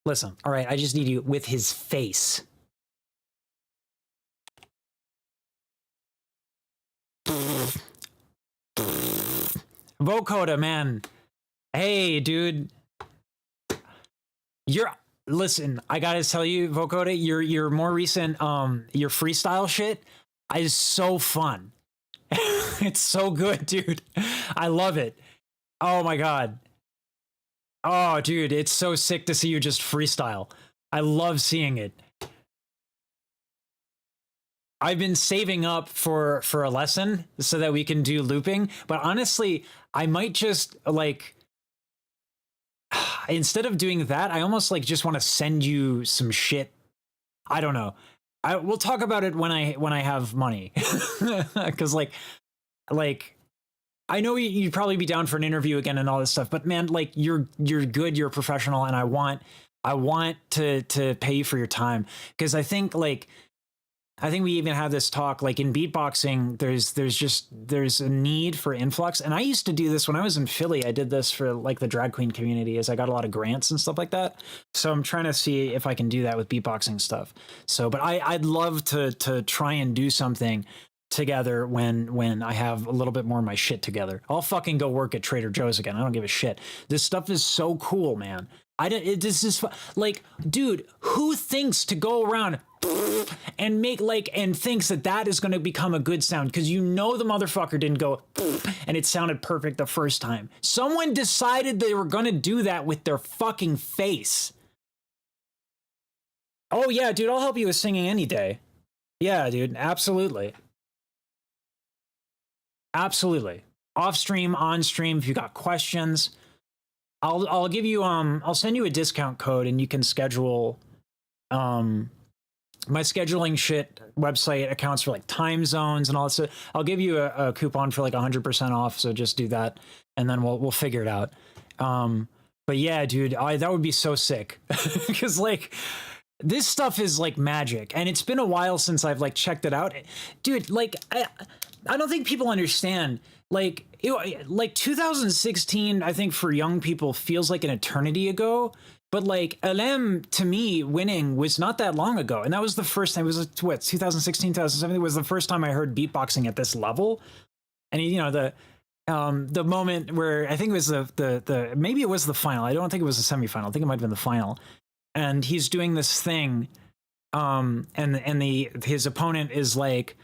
Listen, all right, I just need you with his face. Vocoder, man. Hey, dude. Listen, I gotta tell you, Vocoder, your more recent your freestyle shit is so fun. It's so good, dude. I love it. Oh my god. Oh, dude, it's so sick to see you just freestyle. I love seeing it. I've been saving up for a lesson so that we can do looping, but honestly, I might just like, instead of doing that, I almost like just want to send you some shit. I don't know. We'll talk about it when I have money, because like I know you'd probably be down for an interview again and all this stuff, but man, like you're good, you're a professional, and I want to pay you for your time, because I think like I think we even had this talk, like in beatboxing, there's a need for influx. And I used to do this when I was in Philly. I did this for like the drag queen community, as I got a lot of grants and stuff like that. So I'm trying to see if I can do that with beatboxing stuff. So, but I'd love to try and do something together when I have a little bit more of my shit together. I'll fucking go work at Trader Joe's again. I don't give a shit. This stuff is so cool, man. This is like, dude, who thinks to go around and make like, and thinks that is going to become a good sound? Because you know the motherfucker didn't go and it sounded perfect the first time. Someone decided they were going to do that with their fucking face. Oh yeah, dude, I'll help you with singing any day. Yeah, dude, absolutely. Absolutely. Off stream, on stream, if you got questions, I'll give you I'll send you a discount code and you can schedule my scheduling shit website accounts for like time zones and all that stuff. I'll give you a coupon for like 100% off, so just do that and then we'll figure it out. But yeah, dude, that would be so sick. Cuz like this stuff is like magic, and it's been a while since I've like checked it out. Dude, like I don't think people understand, like, like 2016, I think for young people feels like an eternity ago, but like LM to me winning was not that long ago. And that was the first time. It was what, 2016, 2017 was the first time I heard beatboxing at this level. And you know, the moment where I think it was the maybe it was the final. I don't think it was the semifinal. I think it might've been the final. And he's doing this thing. And his opponent is like,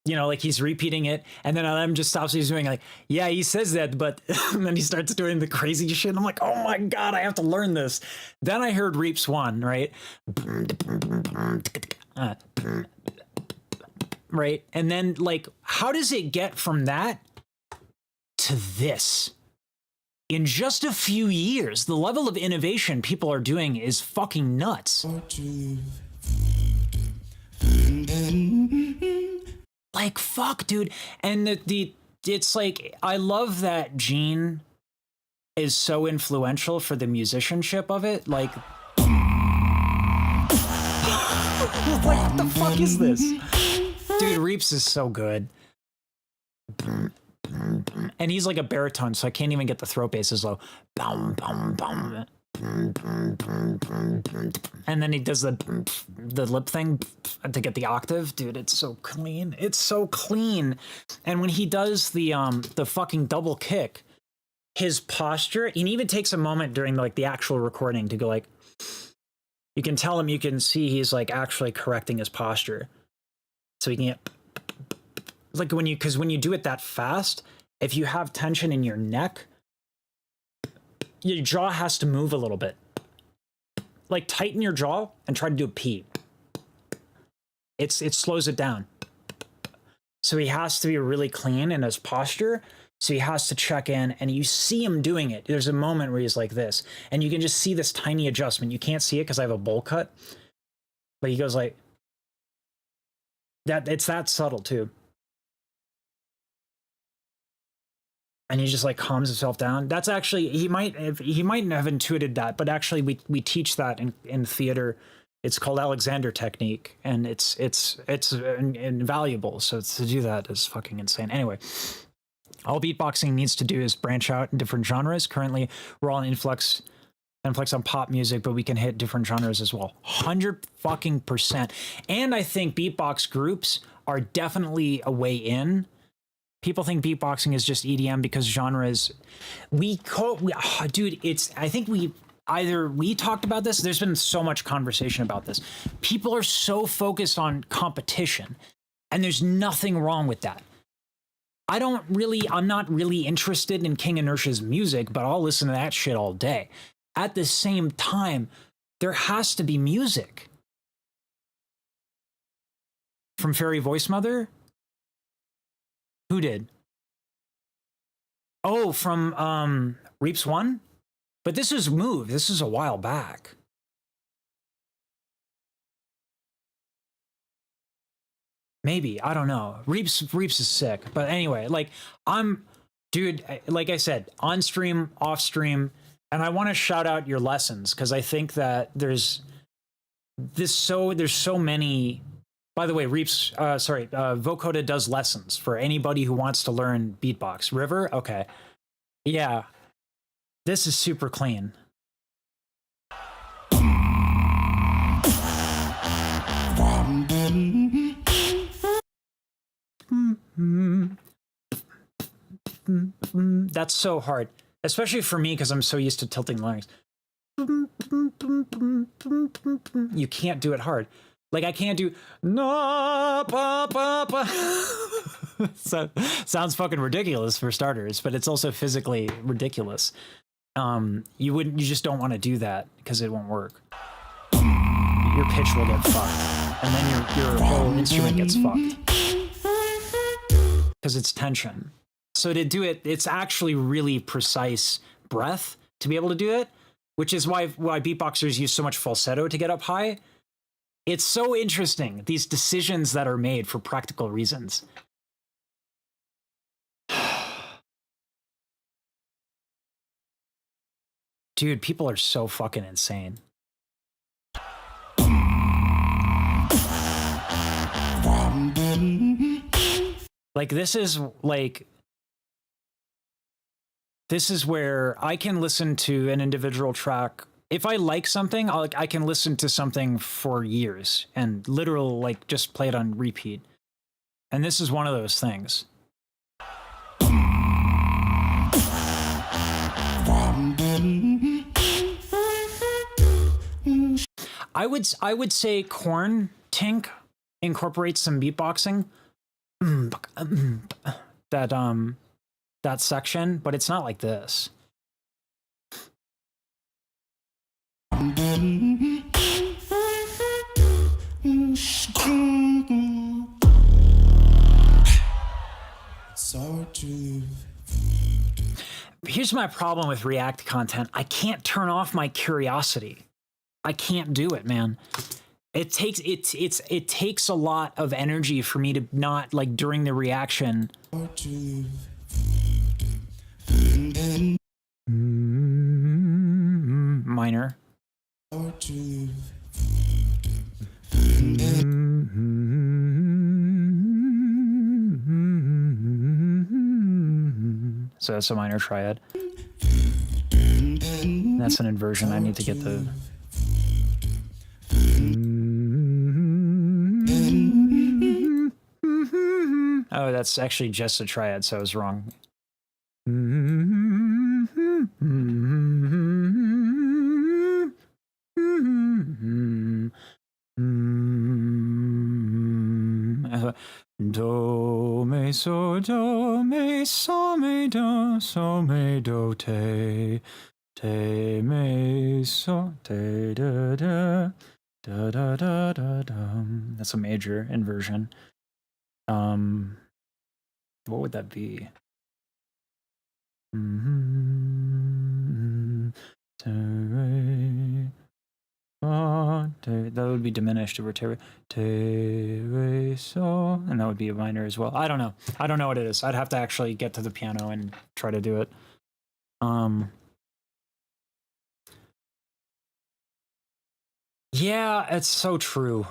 you know, like he's repeating it, and then LM just stops. He's doing like, yeah, he says that, but and then he starts doing the crazy shit. I'm like, oh my god, I have to learn this. Then I heard Reaps 1, right? Right, and then like, how does it get from that to this? In just a few years, the level of innovation people are doing is fucking nuts. Like, fuck, dude. And it's like, I love that Gene is so influential for the musicianship of it. Like, what the fuck is this? Dude, Reaps is so good. And he's like a baritone, so I can't even get the throat bass as low. And then he does the lip thing to get the octave. Dude, it's so clean. It's so clean. And when he does the fucking double kick, his posture, he even takes a moment during like the actual recording to go like, you can tell him, you can see he's like actually correcting his posture. So he can get, like because when you do it that fast, if you have tension in your neck, your jaw has to move a little bit. Like tighten your jaw and try to do a P. It slows it down. So he has to be really clean in his posture. So he has to check in, and you see him doing it. There's a moment where he's like this, and you can just see this tiny adjustment. You can't see it because I have a bowl cut, but he goes like that. It's that subtle too. And he just like calms himself down. That's actually, he might have intuited that, but actually we teach that in theater. It's called Alexander technique, and it's invaluable. So to do that is fucking insane. Anyway, all beatboxing needs to do is branch out in different genres. Currently, we're all in influx on pop music, but we can hit different genres as well. 100%. And I think beatbox groups are definitely a way in. People think beatboxing is just EDM because genres. Dude, I think we talked about this. There's been so much conversation about this. People are so focused on competition, and there's nothing wrong with that. I'm not really interested in King Inertia's music, but I'll listen to that shit all day. At the same time, there has to be music. From Fairy Voice Mother? Who did? Oh, from Reaps 1? But this is Move. This is a while back. Maybe. I don't know. Reaps is sick. But anyway, like, dude, like I said, on stream, off stream, and I want to shout out your lessons because I think that there's so many By the way, Reaps, Vocoder does lessons for anybody who wants to learn beatbox. River? Okay. Yeah. This is super clean. That's so hard, especially for me because I'm so used to tilting larynx. You can't do it hard. Like I can't do no pa pa pa. So, sounds fucking ridiculous for starters, but it's also physically ridiculous. You just don't want to do that because it won't work. Your pitch will get fucked, and then your whole instrument gets fucked because it's tension. So to do it, it's actually really precise breath to be able to do it, which is why beatboxers use so much falsetto to get up high. It's so interesting, these decisions that are made for practical reasons. Dude, people are so fucking insane. Like, this is where I can listen to an individual track. If I like something, I can listen to something for years and literal, like, just play it on repeat. And this is one of those things. I would say Korn Tink incorporates some beatboxing. That section, but it's not like this. Here's my problem with React content. I can't turn off my curiosity. I can't do it, man. It takes a lot of energy for me to not, like, during the reaction. Minor. So that's a minor triad. That's an inversion. I need to get the... Oh, that's actually just a triad, so I was wrong. Do, me, so, do, me, so, me, do, so, me, do, te, me, so, te, da, da, da, da, da, da, da. That's a major inversion. What would that be? That would be diminished over te, re, so, and that would be a minor as well. I don't know. I don't know what it is. I'd have to actually get to the piano and try to do it. Yeah, it's so true.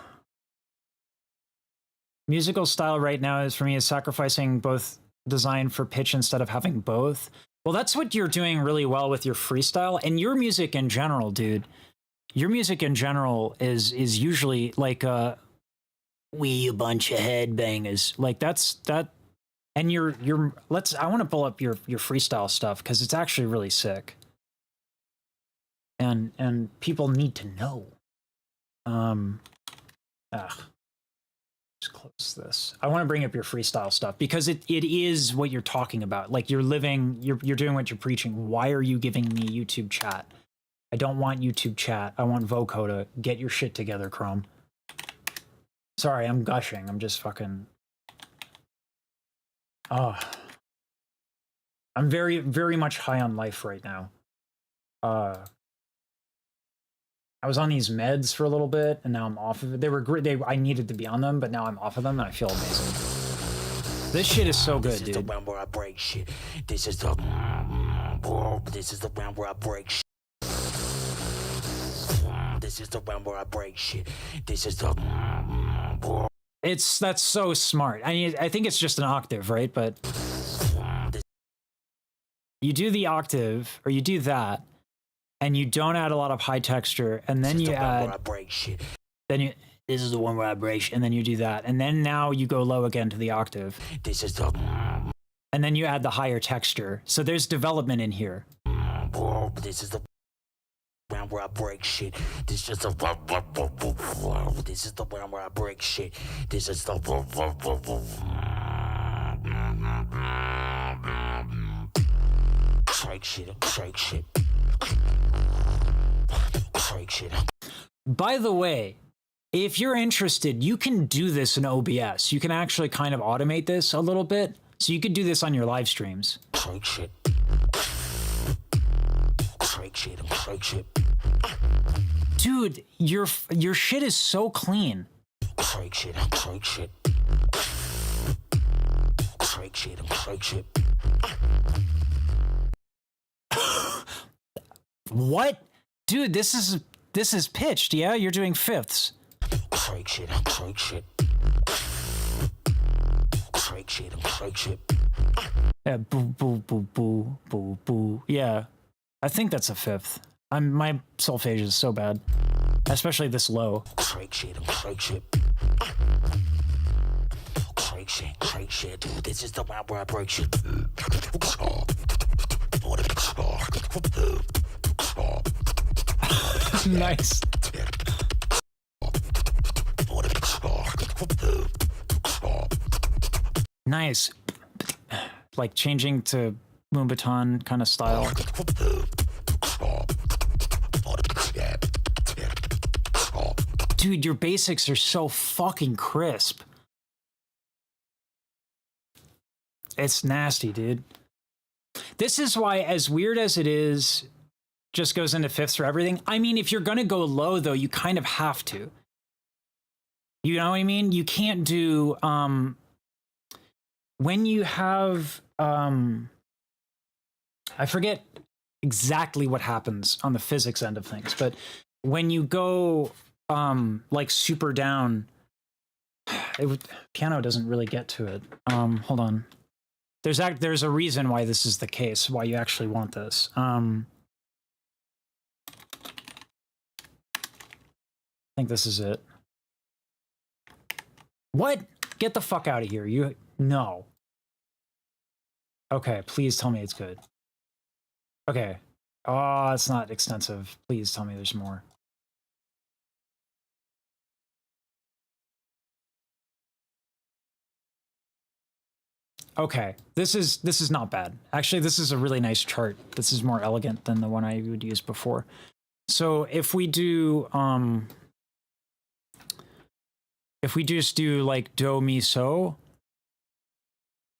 Musical style right now is, for me, is sacrificing both design for pitch instead of having both. Well, that's what you're doing really well with your freestyle and your music in general, dude. Your music in general is usually like we a bunch of headbangers. Like that's that, and I want to pull up your freestyle stuff because it's actually really sick. And people need to know. Just close this. I want to bring up your freestyle stuff because it is what you're talking about. Like you're doing what you're preaching. Why are you giving me YouTube chat? I don't want YouTube chat. I want vocoder. Get your shit together, Chrome. Sorry, I'm gushing. I'm just fucking... Oh. I'm very, very much high on life right now. I was on these meds for a little bit, and now I'm off of it. They were great. I needed to be on them, but now I'm off of them, and I feel amazing. This shit is so good, dude. This is the round where I break shit. This is the round where I break shit. This is the round where I break shit. This is the That's so smart. I mean, I think it's just an octave, right? But you do the octave, or you do that, and you don't add a lot of high texture, and then you add. Then you. This is the one where I break, and then you do that, and then now you go low again to the octave. This is the. And then you add the higher texture. So there's development in here. This is the one where I break shit. This is the. This is the one where I break shit. This is the. Break shit. Break shit. Break shit. By the way, if you're interested, you can do this in OBS. You can actually kind of automate this a little bit. So you could do this on your live streams. Break shit. Break shit. Break shit. Dude, your shit is so clean. Break shit. Break shit. Break shit. Break shit. What? Dude, this is pitched, yeah? You're doing fifths. Break shit, break shit. Break shit, break shit. Yeah, boo, boo, boo, boo, boo, boo. Yeah, I think that's a fifth. My solfege is so bad, especially this low. Break shit, break shit. Break shit, break shit. This is the one where I break shit. Nice. Nice. Like changing to Moonbaton kind of style. Dude, your basics are so fucking crisp. It's nasty, dude. This is why, as weird as it is, just goes into fifths for everything. I mean, if you're gonna go low, though, you kind of have to. You know what I mean? You can't do, when you have, I forget exactly what happens on the physics end of things, but when you go, like super down, piano doesn't really get to it. Hold on. There's a reason why this is the case, why you actually want this. I think this is it. What? Get the fuck out of here. No. Okay, please tell me it's good. Okay. Oh, it's not extensive. Please tell me there's more. Okay, this is not bad. Actually, this is a really nice chart. This is more elegant than the one I would use before. So if we do, if we just do like do, mi, so,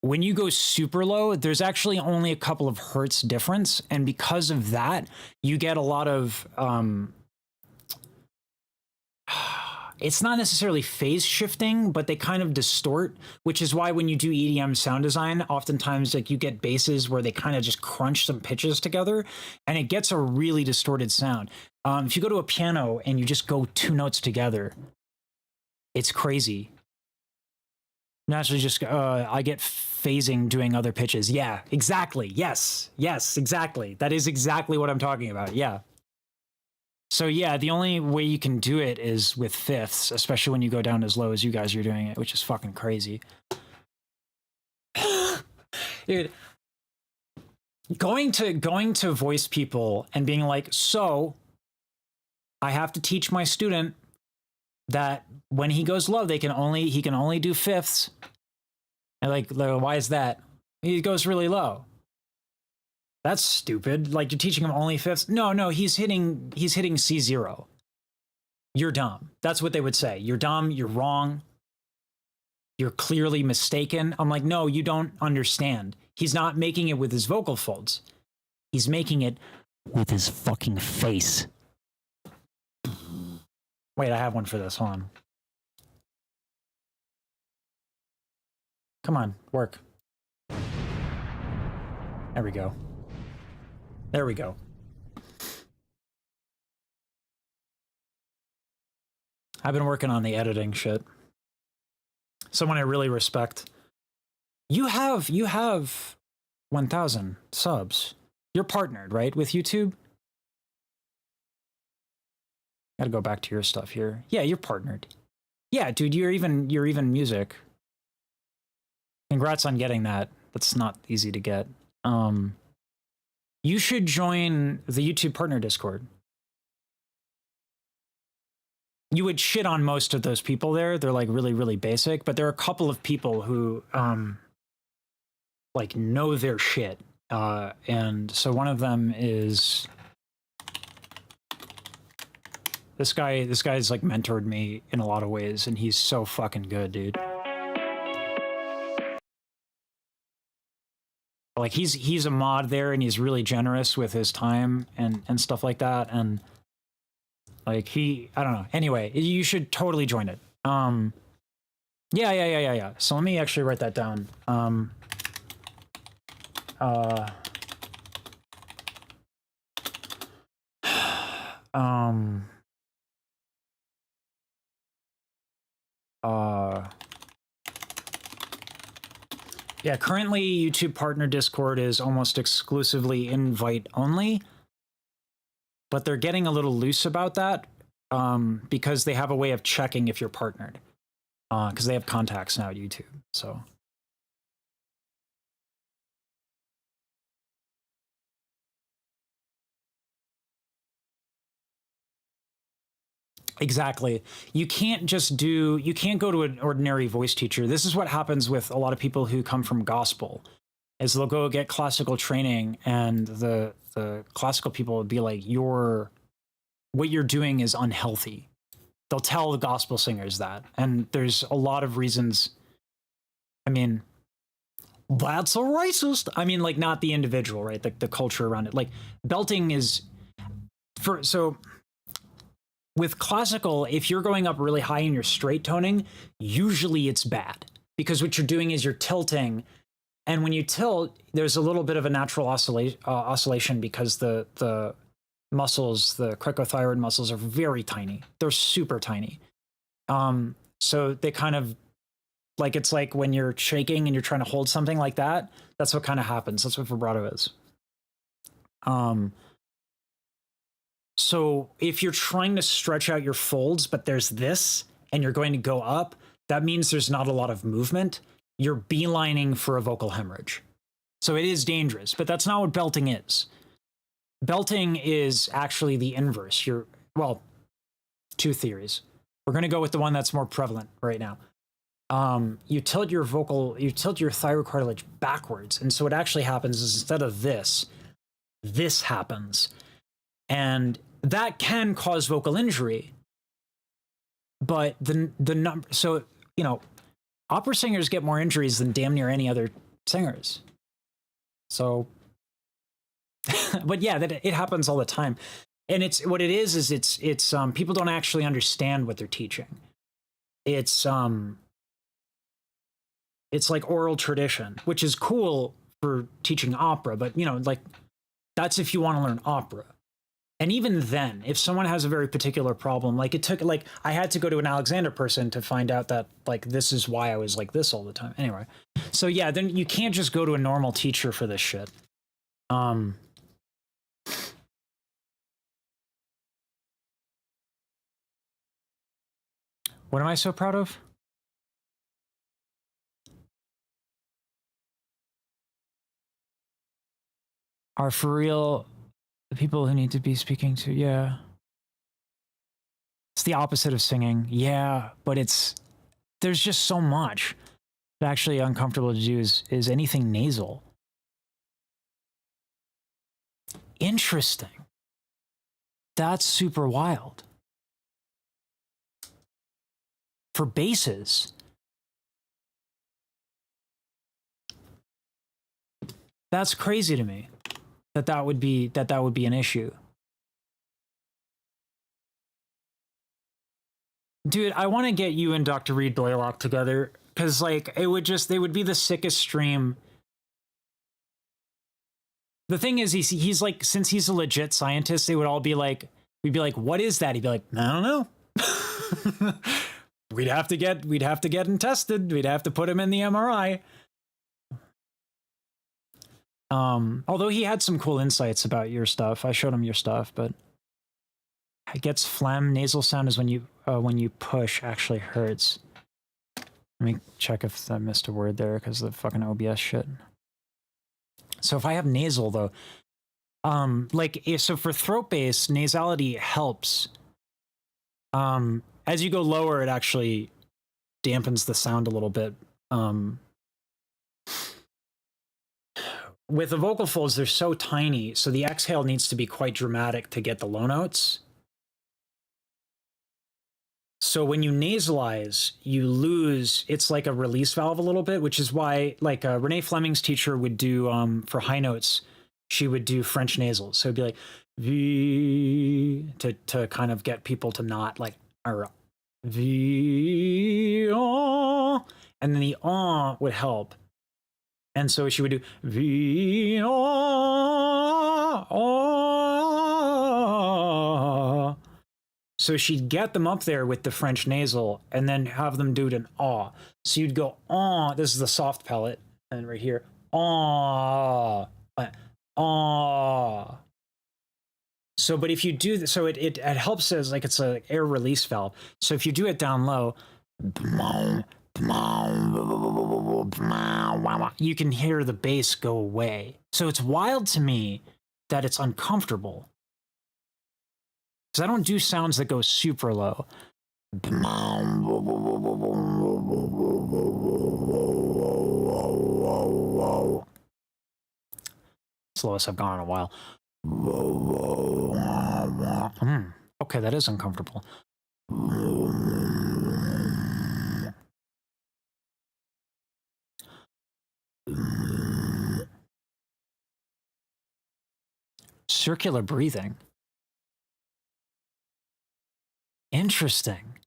when you go super low, there's actually only a couple of hertz difference. And because of that, you get a lot of, it's not necessarily phase shifting, but they kind of distort, which is why when you do EDM sound design, oftentimes like you get basses where they kind of just crunch some pitches together and it gets a really distorted sound. If you go to a piano and you just go two notes together, it's crazy. Naturally, just I get phasing doing other pitches. Yeah, exactly. Yes, exactly. That is exactly what I'm talking about. Yeah. So yeah, the only way you can do it is with fifths, especially when you go down as low as you guys are doing it, which is fucking crazy. Dude, going to voice people and being like, so I have to teach my student that when he goes low, he can only do fifths. And like, why is that? He goes really low. That's stupid. Like, you're teaching him only fifths? No, he's hitting C0. You're dumb. That's what they would say. You're dumb, you're wrong. You're clearly mistaken. I'm like, no, you don't understand. He's not making it with his vocal folds. He's making it with his fucking face. Wait, I have one for this. Hold on. Come on, work. There we go. There we go. I've been working on the editing shit. someone I really respect. You have 1,000 subs. You're partnered, right, with YouTube? Gotta go back to your stuff here. Yeah, you're partnered. Yeah, dude, you're even music. Congrats on getting that. That's not easy to get. You should join the YouTube partner Discord. You would shit on most of those people there. They're like really, really basic, but there are a couple of people who like know their shit. And so one of them is this guy. This guy's like mentored me in a lot of ways, and he's so fucking good, dude. Like he's a mod there, and he's really generous with his time and stuff like that. And like I don't know. Anyway, you should totally join it. Yeah. So let me actually write that down. Yeah, currently YouTube partner Discord is almost exclusively invite only, but they're getting a little loose about that because they have a way of checking if you're partnered because they have contacts now at YouTube. So exactly. You can't go to an ordinary voice teacher. This is what happens with a lot of people who come from gospel, is they'll go get classical training, and the classical people will be like, what you're doing is unhealthy. They'll tell the gospel singers that. And there's a lot of reasons. I mean, that's a racist. I mean, like, not the individual, right? The culture around it. Like, belting is so with classical, if you're going up really high and you're straight toning, usually it's bad because what you're doing is you're tilting. And when you tilt, there's a little bit of a natural oscillation because the muscles, the cricothyroid muscles, are very tiny. They're super tiny. So they kind of like, it's like when you're shaking and you're trying to hold something like that, that's what kind of happens. That's what vibrato is. So if you're trying to stretch out your folds, but there's this, and you're going to go up, that means there's not a lot of movement. You're beelining for a vocal hemorrhage. So it is dangerous, but that's not what belting is. Belting is actually the inverse. Well, two theories. We're going to go with the one that's more prevalent right now. You tilt your thyroid cartilage backwards. And so what actually happens is instead of this happens. And that can cause vocal injury. But the number, so, you know, opera singers get more injuries than damn near any other singers. So, but yeah, it happens all the time. And it's people don't actually understand what they're teaching. It's like oral tradition, which is cool for teaching opera, but you know, like that's if you want to learn opera. And even then, if someone has a very particular problem, like I had to go to an Alexander person to find out that like, this is why I was like this all the time. Anyway. So yeah, then you can't just go to a normal teacher for this shit. What am I so proud of? Are for real the people who need to be speaking to, yeah. It's the opposite of singing, yeah, but there's just so much that actually uncomfortable to do is anything nasal. Interesting. That's super wild. For basses, that's crazy to me. That would be an issue. Dude, I want to get you and Dr. Reed Blaylock together because like they would be the sickest stream. The thing is he's like, since he's a legit scientist, they would all be like, we'd be like, what is that? He'd be like, I don't know. we'd have to get him tested. We'd have to put him in the MRI. Although he had some cool insights about your stuff. I showed him your stuff, but it gets phlegm. Nasal sound is when you push actually hurts. Let me check if I missed a word there because of the fucking OBS shit. So if I have nasal though, so for throat bass, nasality helps. As you go lower, it actually dampens the sound a little bit. With the vocal folds, they're so tiny, so the exhale needs to be quite dramatic to get the low notes. So when you nasalize, you lose, it's like a release valve a little bit, which is why, like Renee Fleming's teacher would do, for high notes, she would do French nasals. So it'd be like, V, to kind of get people to not like, or V, oh, and then the would help. And so she would do V, oh. So she'd get them up there with the French nasal and then have them do it in aw. So you'd go aw. This is the soft palate, and right here, aw, aw. So, but if you do this, so it helps as like it's an air release valve. So if you do it down low, you can hear the bass go away. So it's wild to me that it's uncomfortable. Because I don't do sounds that go super low. Slowest I've gone in a while. Okay, that is uncomfortable. Circular breathing. Interesting.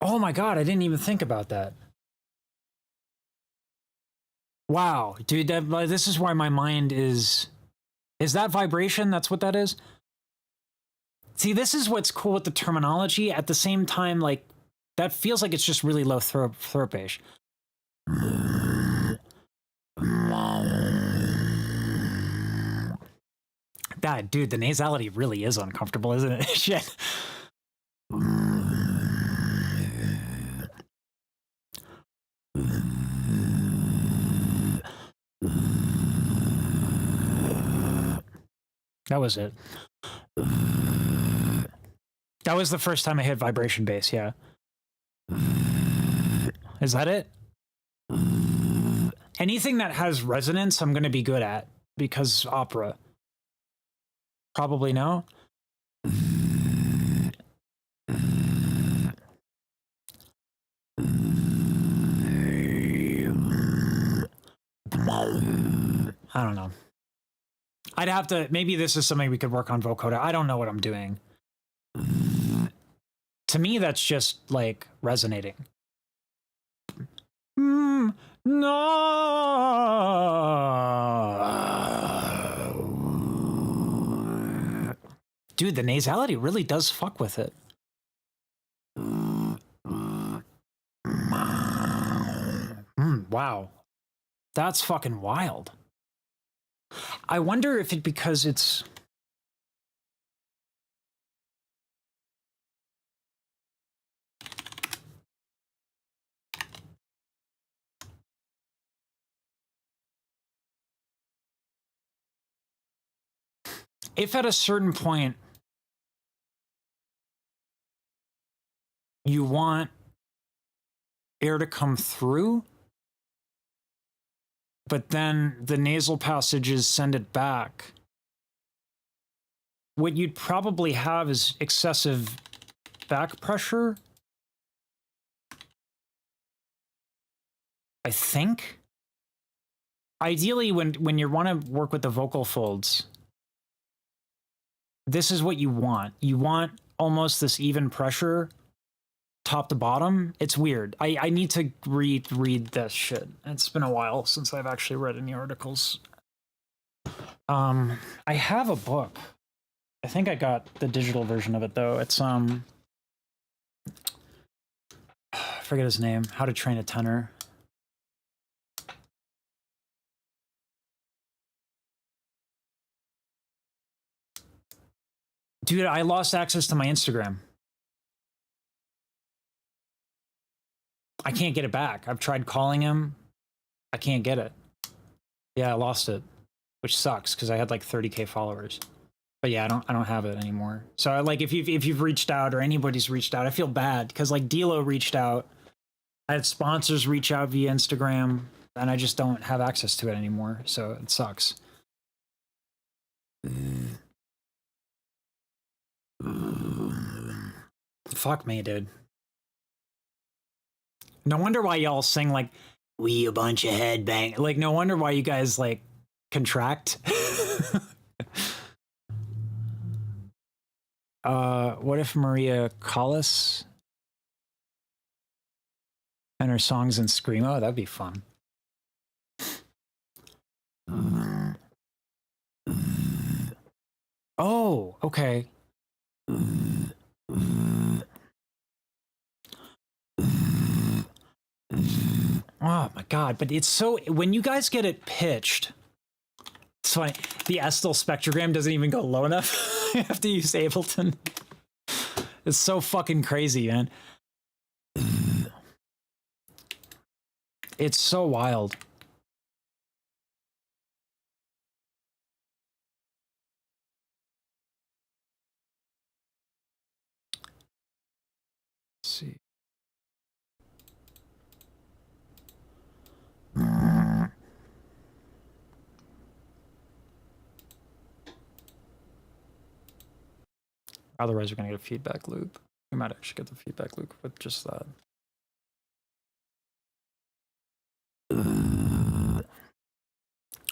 Oh my God, I didn't even think about that. Wow, dude, this is why my mind is that vibration? That's what that is? See, this is what's cool with the terminology. At the same time, like, that feels like it's just really low throat bass. That, dude, the nasality really is uncomfortable, isn't it? Shit. That was it. That was the first time I hit vibration bass, yeah. Is that it? Anything that has resonance, I'm going to be good at, because opera. Probably no. I don't know. I'd have to, maybe this is something we could work on vocoder. I don't know what I'm doing. To me, that's just like resonating. No. Dude, the nasality really does fuck with it. Wow. That's fucking wild. I wonder if it because it's... If at a certain point you want air to come through, but then the nasal passages send it back, what you'd probably have is excessive back pressure. I think. Ideally, when you want to work with the vocal folds, this is what you want. You want almost this even pressure, top to bottom. It's weird. I need to read this shit. It's been a while since I've actually read any articles. I have a book. I think I got the digital version of it though. It's I forget his name. How to Train a Tenor. Dude, I lost access to my Instagram. I can't get it back. I've tried calling him. I can't get it. Yeah, I lost it, which sucks because I had like 30K followers. But yeah, I don't have it anymore. So like if you've reached out or anybody's reached out, I feel bad because like Dilo reached out. I had sponsors reach out via Instagram, and I just don't have access to it anymore. So it sucks. Fuck me, dude. No wonder why y'all sing like, we a bunch of headbang. Like, no wonder why you guys like contract. What if Maria Callas and her songs in Screamo? That'd be fun. Oh, okay. Oh my god, but it's so when you guys get it pitched, it's funny. The Estel spectrogram doesn't even go low enough. You have to use Ableton. It's so fucking crazy, man. It's so wild. Let's see. Otherwise, we're gonna get a feedback loop. We might actually get the feedback loop with just that.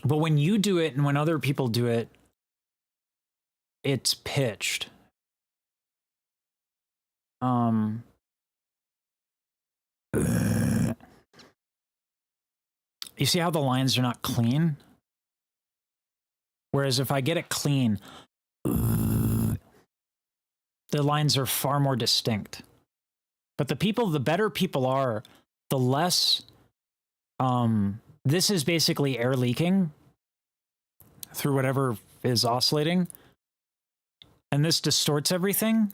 But when you do it and when other people do it, it's pitched. You see how the lines are not clean? Whereas if I get it clean, the lines are far more distinct. But the better people are, the less, this is basically air leaking through whatever is oscillating. And this distorts everything.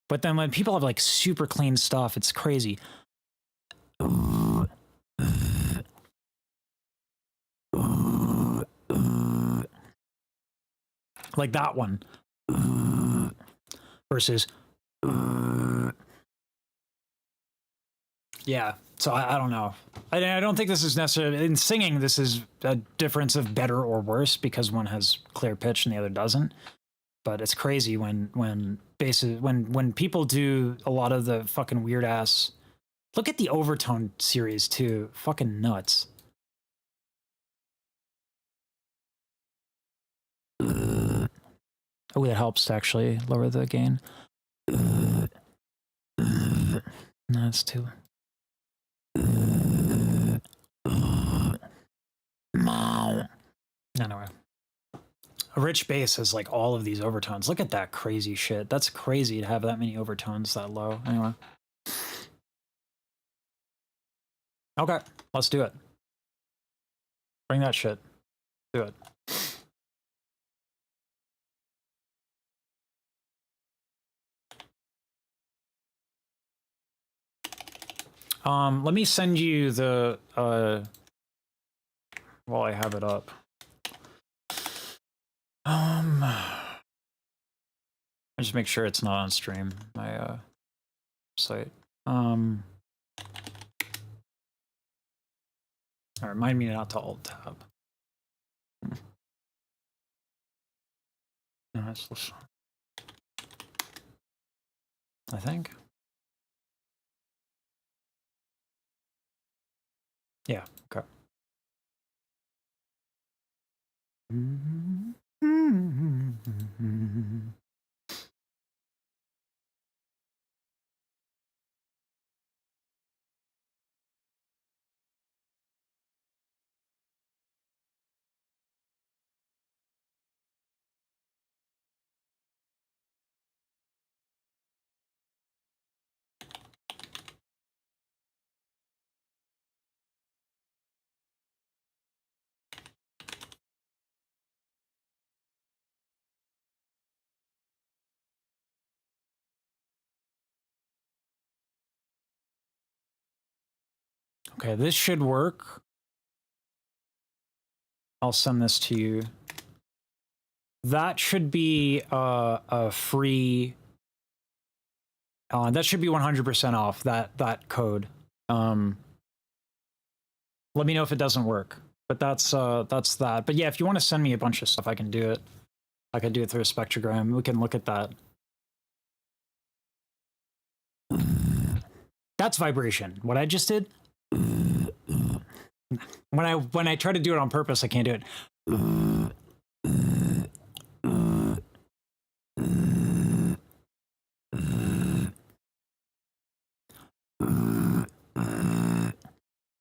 But then when people have like super clean stuff, it's crazy. Like that one. Versus. Yeah, so I don't know. I don't think this is necessarily... In singing, this is a difference of better or worse because one has clear pitch and the other doesn't. But it's crazy when people do a lot of the fucking weird ass... Look at the Overtone series too. Fucking nuts. Oh, that helps to actually lower the gain. No, that's too... Anyway. A rich bass has like all of these overtones. Look at that crazy shit. That's crazy to have that many overtones that low. Anyway. Okay, let's do it. Bring that shit. Do it. Let me send you the while I have it up. I just make sure it's not on stream, my site. Remind me not to alt tab. No, that's this one. I think. Yeah, okay. Okay, this should work. I'll send this to you. That should be a free. That should be 100% off that code. Let me know if it doesn't work. But that's that. But yeah, if you want to send me a bunch of stuff, I can do it. I can do it through a spectrogram. We can look at that. That's vibration. What I just did. When I try to do it on purpose, I can't do it.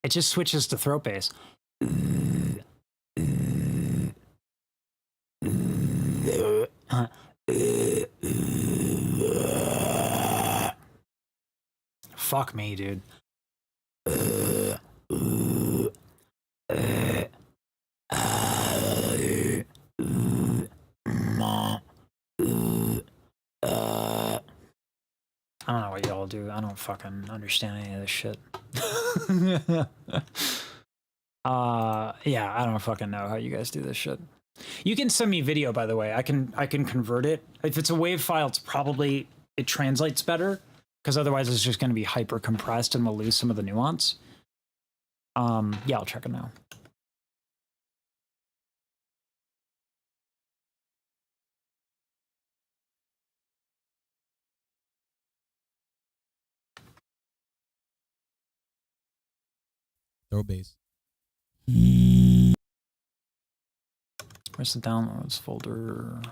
It just switches to throat bass. Fuck me, dude. I don't know what y'all do. I don't fucking understand any of this shit. Yeah, I don't fucking know how you guys do this shit. You can send me video, by the way. I can convert it. If it's a WAV file, it's probably it translates better, because otherwise it's just going to be hyper compressed and we'll lose some of the nuance. Yeah, I'll check it now. Throw bass. Where's the downloads folder?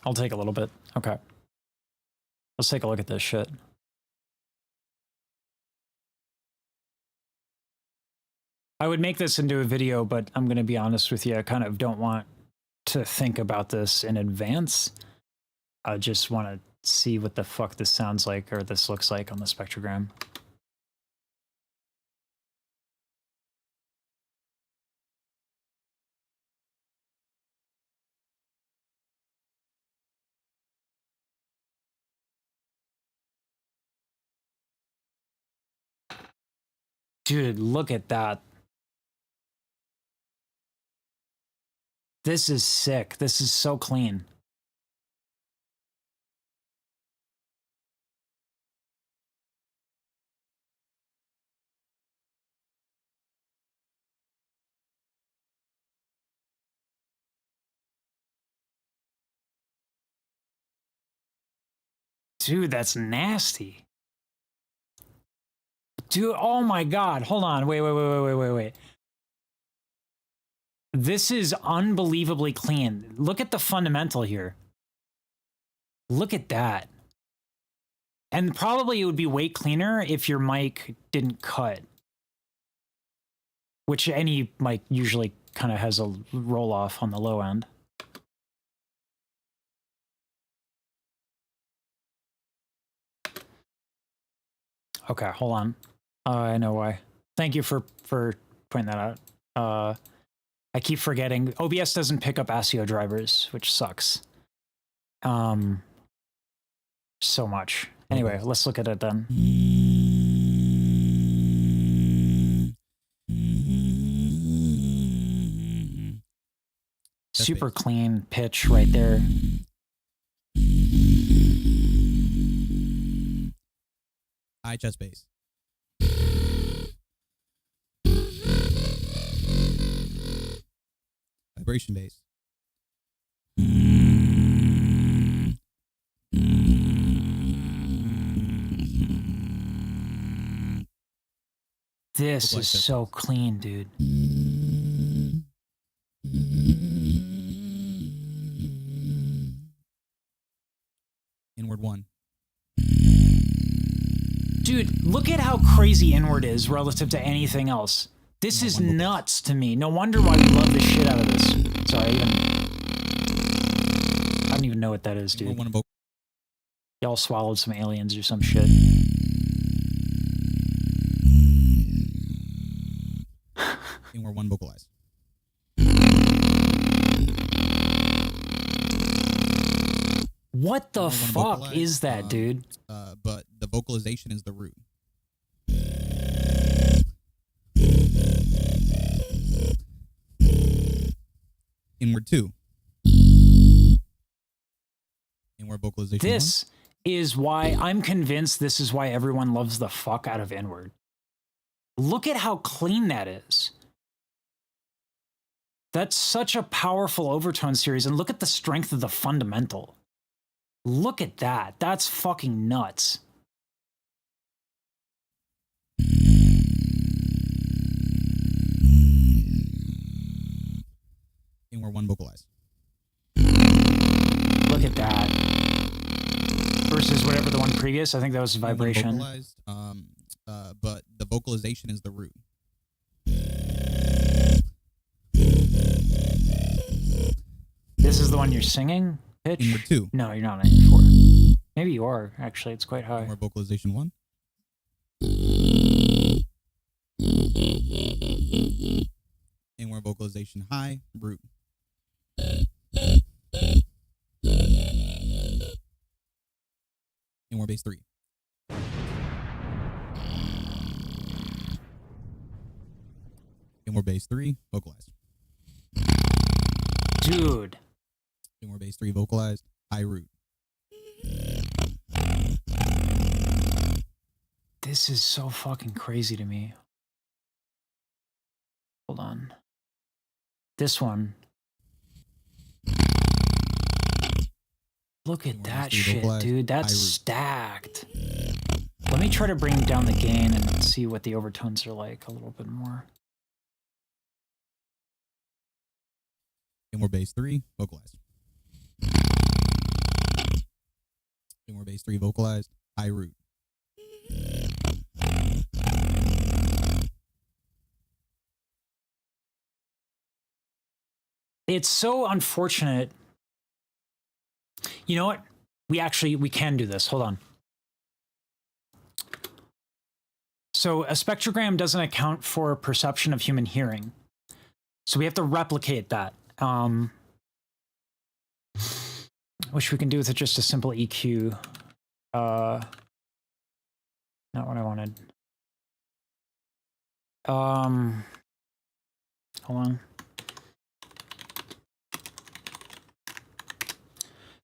I'll take a little bit. Okay. Let's take a look at this shit. I would make this into a video, but I'm going to be honest with you. I kind of don't want to think about this in advance. I just want to see what the fuck this sounds like or this looks like on the spectrogram. Dude, look at that. This is sick. This is so clean. Dude, that's nasty. Dude, oh my God. Hold on. Wait. This is unbelievably clean. Look at the fundamental here. Look at that. And probably it would be way cleaner if your mic didn't cut. Which any mic usually kind of has a roll off on the low end. Okay, hold on. I know why. Thank you for pointing that out. I keep forgetting. OBS doesn't pick up ASIO drivers, which sucks. So much. Anyway, let's look at it then. Super clean pitch right there. High chest bass. Vibration bass. This is so clean, dude. Inward one. Dude, look at how crazy inward is relative to anything else. This is nuts to me. No wonder why we love the shit out of this. Sorry, I don't even know what that is, dude. Y'all swallowed some aliens or some shit. Inward 1 vocalized. What the Inward 1 fuck vocalized, is that, dude? But the vocalization is the root. Inward 2. Inward vocalization 1. This is why I'm convinced this is why everyone loves the fuck out of Inward. Look at how clean that is. That's such a powerful overtone series, and look at the strength of the fundamental. Look at that. That's fucking nuts. Inward 1 vocalized. Look at that. Versus whatever the one previous. I think that was vibration. Vocalized, but the vocalization is the root. This is the one you're singing? Pitch? Inward 2. No, you're not 94. Maybe you are, actually. It's quite high. Inward vocalization 1. Inward vocalization high, root. Inward bass 3. Inward bass 3, vocalized. Dude. Inward bass 3, vocalized, high root. This is so fucking crazy to me. Hold on. This one. Look at that shit, dude. That's stacked. Let me try to bring down the gain and see what the overtones are like a little bit more. Inward bass 3, vocalized. Inward bass 3, vocalized, high root. It's so unfortunate. You know what? We can do this. Hold on. So a spectrogram doesn't account for perception of human hearing. So we have to replicate that. Which we can do with just a simple EQ. Not what I wanted. Hold on.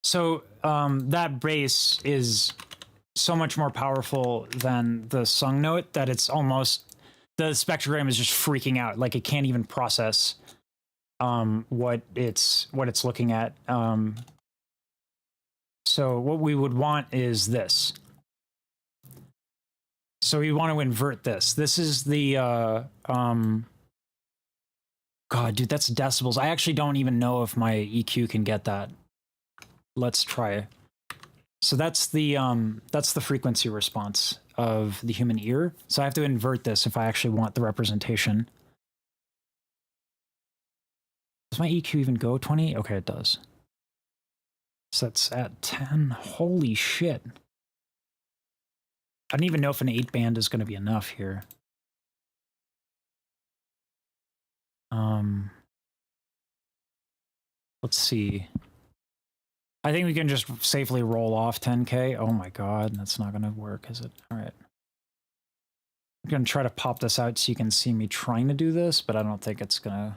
So that bass is so much more powerful than the sung note that it's almost, the spectrogram is just freaking out. Like it can't even process what it's looking at. So what we would want is this. So we want to invert this. This is the God, dude, that's decibels. I actually don't even know if my EQ can get that. Let's try. So that's the frequency response of the human ear. So I have to invert this if I actually want the representation. Does my EQ even go 20? Okay, it does. So that's at 10. Holy shit. I don't even know if an 8-band is going to be enough here. Let's see. I think we can just safely roll off 10K. Oh my God, that's not going to work, is it? All right. I'm going to try to pop this out so you can see me trying to do this, but I don't think it's going to...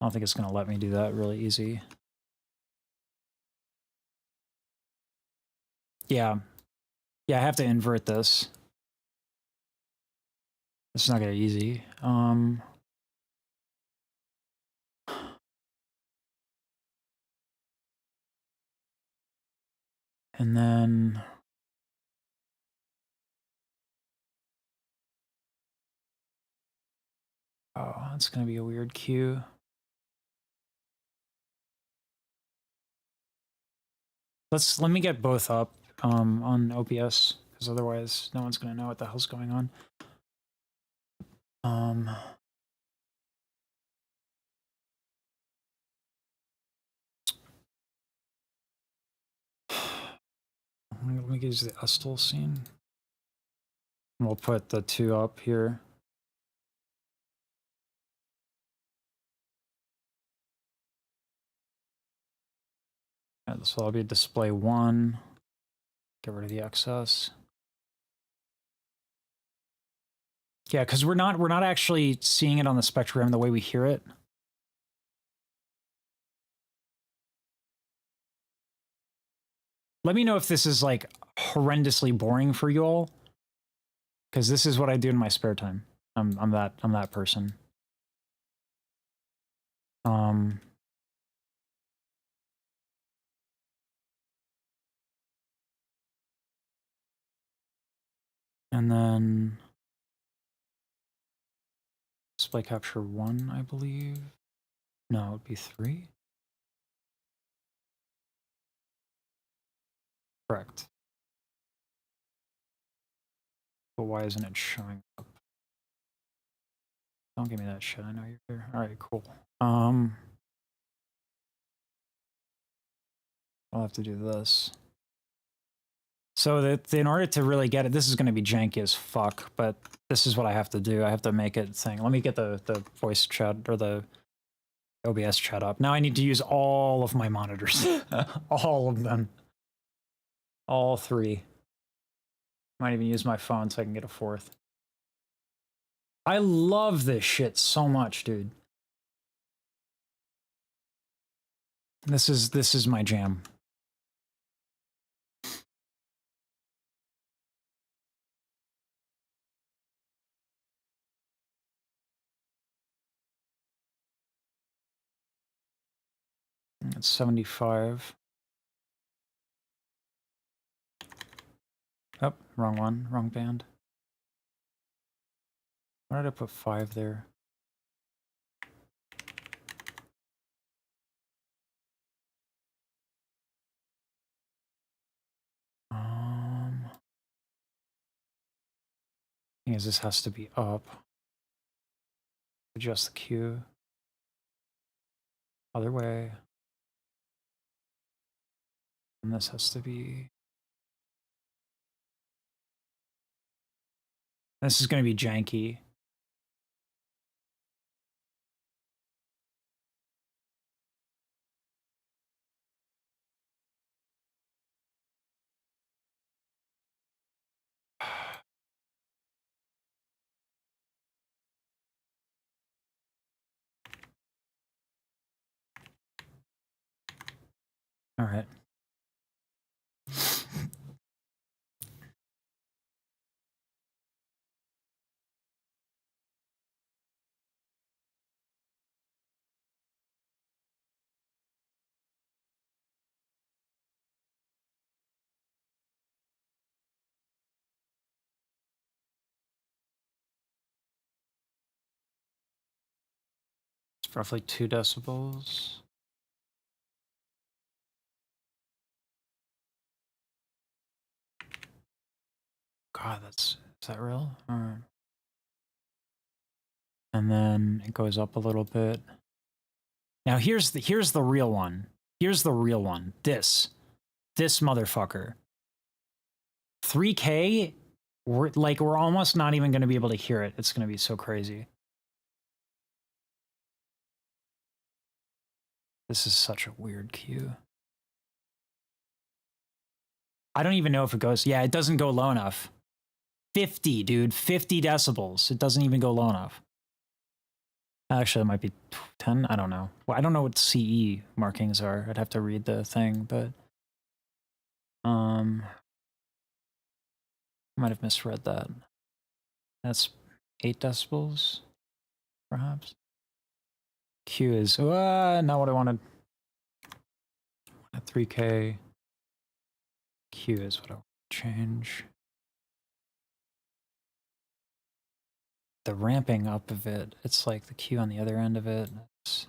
I don't think it's going to let me do that really easy. Yeah. Yeah, I have to invert this. It's not going to be easy. And then... Oh, that's going to be a weird cue. Let me get both up on OBS, because otherwise no one's going to know what the hell's going on. Let me use the Ustal scene. And we'll put the two up here. Alright, so that'll be display 1. Get rid of the excess. Yeah, because we're not actually seeing it on the spectrogram the way we hear it. Let me know if this is like horrendously boring for you all, because this is what I do in my spare time. I'm that person. And then display capture 1, I believe. No, it would be 3. Correct. But why isn't it showing up? Don't give me that shit. I know you're here. All right, cool. I'll have to do this. So that in order to really get it, this is going to be janky as fuck, but this is what I have to do. I have to make it thing. Let me get the voice chat or the OBS chat up. Now I need to use all of my monitors. All of them. All 3. Might even use my phone so I can get a 4th. I love this shit so much, dude. This is my jam. It's 75. Oh, wrong one, wrong band. Why did I put 5 there? Thing is, this has to be up. Adjust the Q. Other way. And this has to be... This is going to be janky. All right. It's roughly 2 decibels. God, is that real? All right. And then it goes up a little bit. Now here's the real one. Here's the real one. This motherfucker. 3K, we're almost not even going to be able to hear it. It's going to be so crazy. This is such a weird cue. I don't even know if it goes. Yeah, it doesn't go low enough. 50, dude. 50 decibels. It doesn't even go low enough. Actually, it might be 10. I don't know. Well, I don't know what CE markings are. I'd have to read the thing, but I might have misread that. That's 8 decibels, perhaps. Q is not what I wanted. 3K. Q is what I want to change. The ramping up of it, it's like the Q on the other end of it. It's,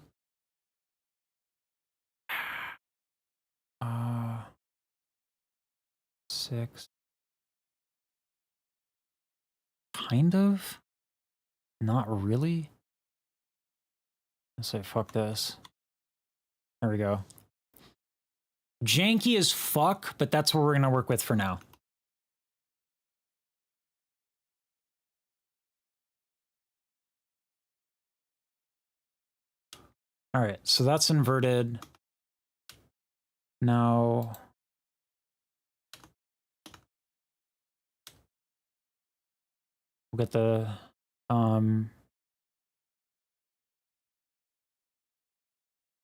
6. Kind of? Not really? Let's say fuck this. There we go. Janky as fuck, but that's what we're gonna work with for now. All right, so that's inverted. Now, we'll get the and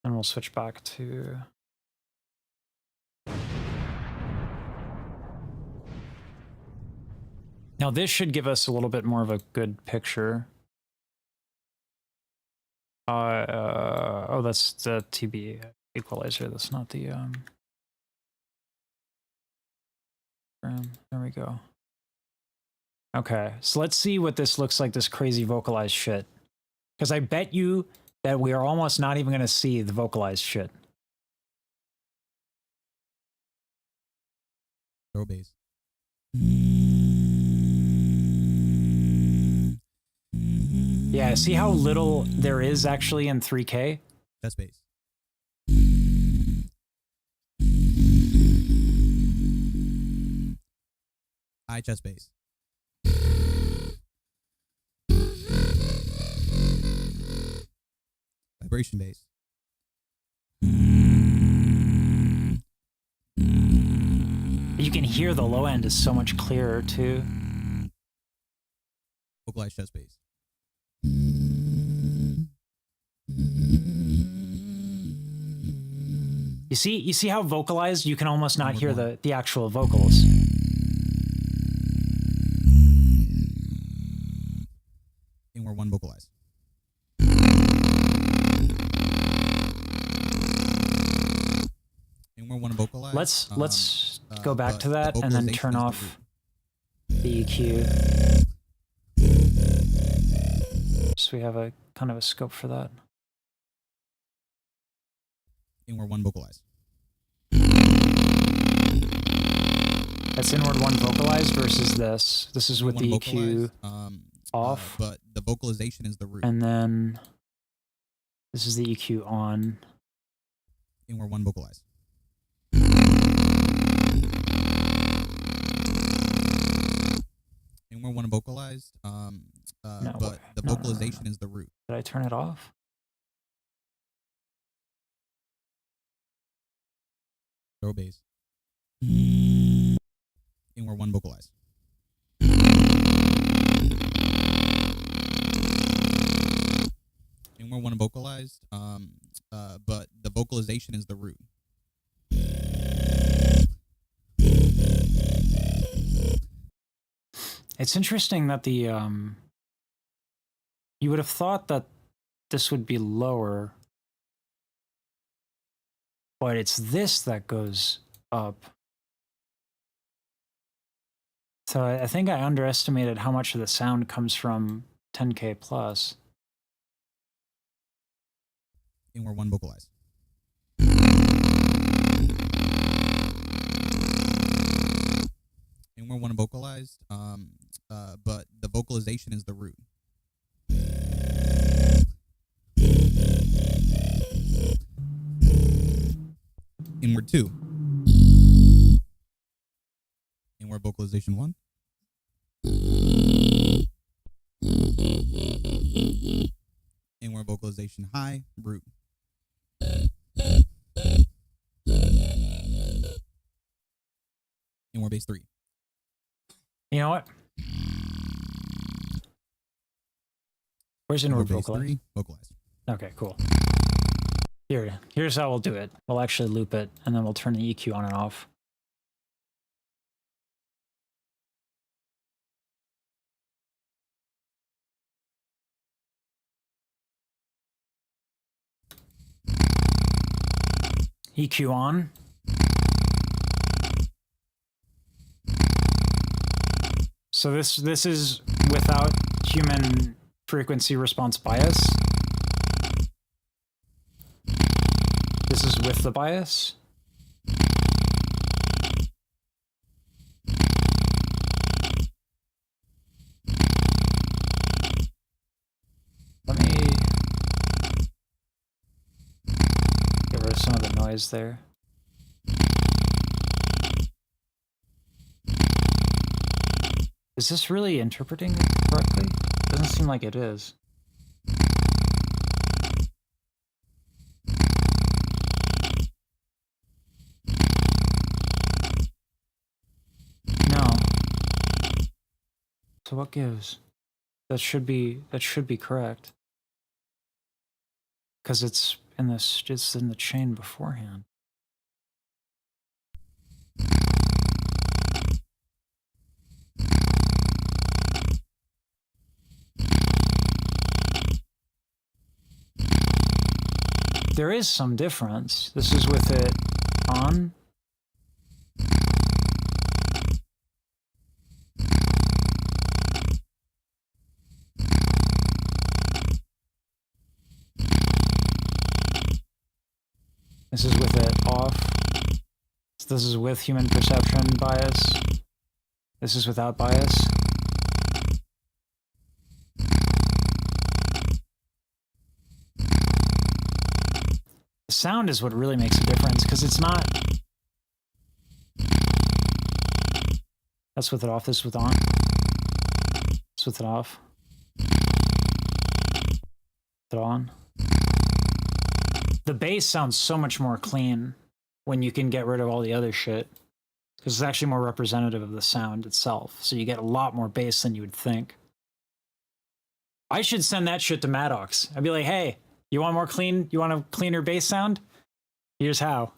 we'll switch back to now. This should give us a little bit more of a good picture. Oh, that's the TB equalizer. That's not the there we go. Okay, so let's see what this looks like, this crazy vocalized shit. Because I bet you that we are almost not even going to see the vocalized shit. Throw bass. Yeah, see how little there is actually in 3K? Chest bass. High chest bass. Vibration bass. You can hear the low end is so much clearer too. Vocalized chest bass. You see how vocalized you can almost not hear the actual vocals. And we're one vocalized. And we're one vocalized. Let's go back to that and then turn off the EQ. So we have a kind of a scope for that. And we're one vocalized. That's inward one vocalized versus this. This is with the EQ off. But the vocalization is the root. And then this is the EQ on. And we're one vocalized. And we're one vocalized. But the vocalization is the root. Did I turn it off? Throw bass. And we're one vocalized. And we're one vocalized. But the vocalization is the root. It's interesting that the you would have thought that this would be lower, but it's this that goes up. So I think I underestimated how much of the sound comes from 10K plus. And we're one vocalized. And we're one vocalized. But the vocalization is the root. And we're two. And we're vocalization one. And we're vocalization high, root. And we're bass three. You know what? Where's inward vocalized? Vocalized. Okay, cool. Here's how we'll do it. We'll actually loop it, and then we'll turn the EQ on and off. EQ on. So this is without human frequency response bias. This is with the bias. Let me get rid of some of the noise there. Is this really interpreting it correctly? Doesn't seem like it is. So what gives? That should be correct. Because it's in the chain beforehand. There is some difference. This is with it on. This is with it off. This is with human perception bias. This is without bias. The sound is what really makes a difference, because it's not... That's with it off, this is with on. It's with it off. It on. The bass sounds so much more clean when you can get rid of all the other shit, because it's actually more representative of the sound itself. So you get a lot more bass than you would think. I should send that shit to Maddox. I'd be like, hey, you want more clean? You want a cleaner bass sound? Here's how.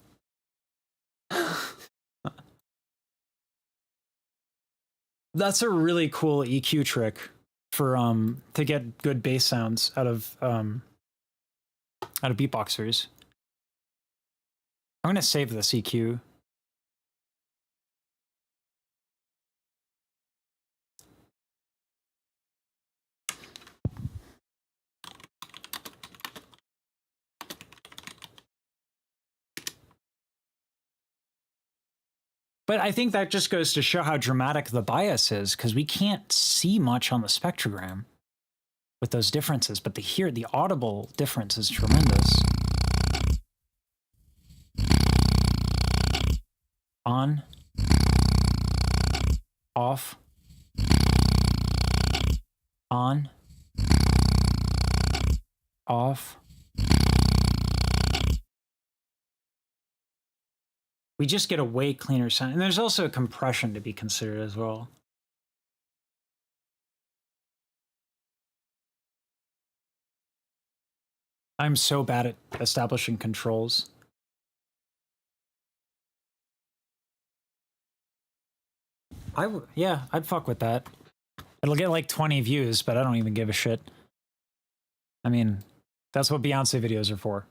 That's a really cool EQ trick for to get good bass sounds out of beatboxers. I'm gonna save this EQ. But I think that just goes to show how dramatic the bias is, because we can't see much on the spectrogram with those differences, but the audible difference is tremendous. On, off, on, off. We just get a way cleaner sound. And there's also a compression to be considered as well. I'm so bad at establishing controls. Yeah, I'd fuck with that. It'll get like 20 views, but I don't even give a shit. I mean, that's what Beyonce videos are for.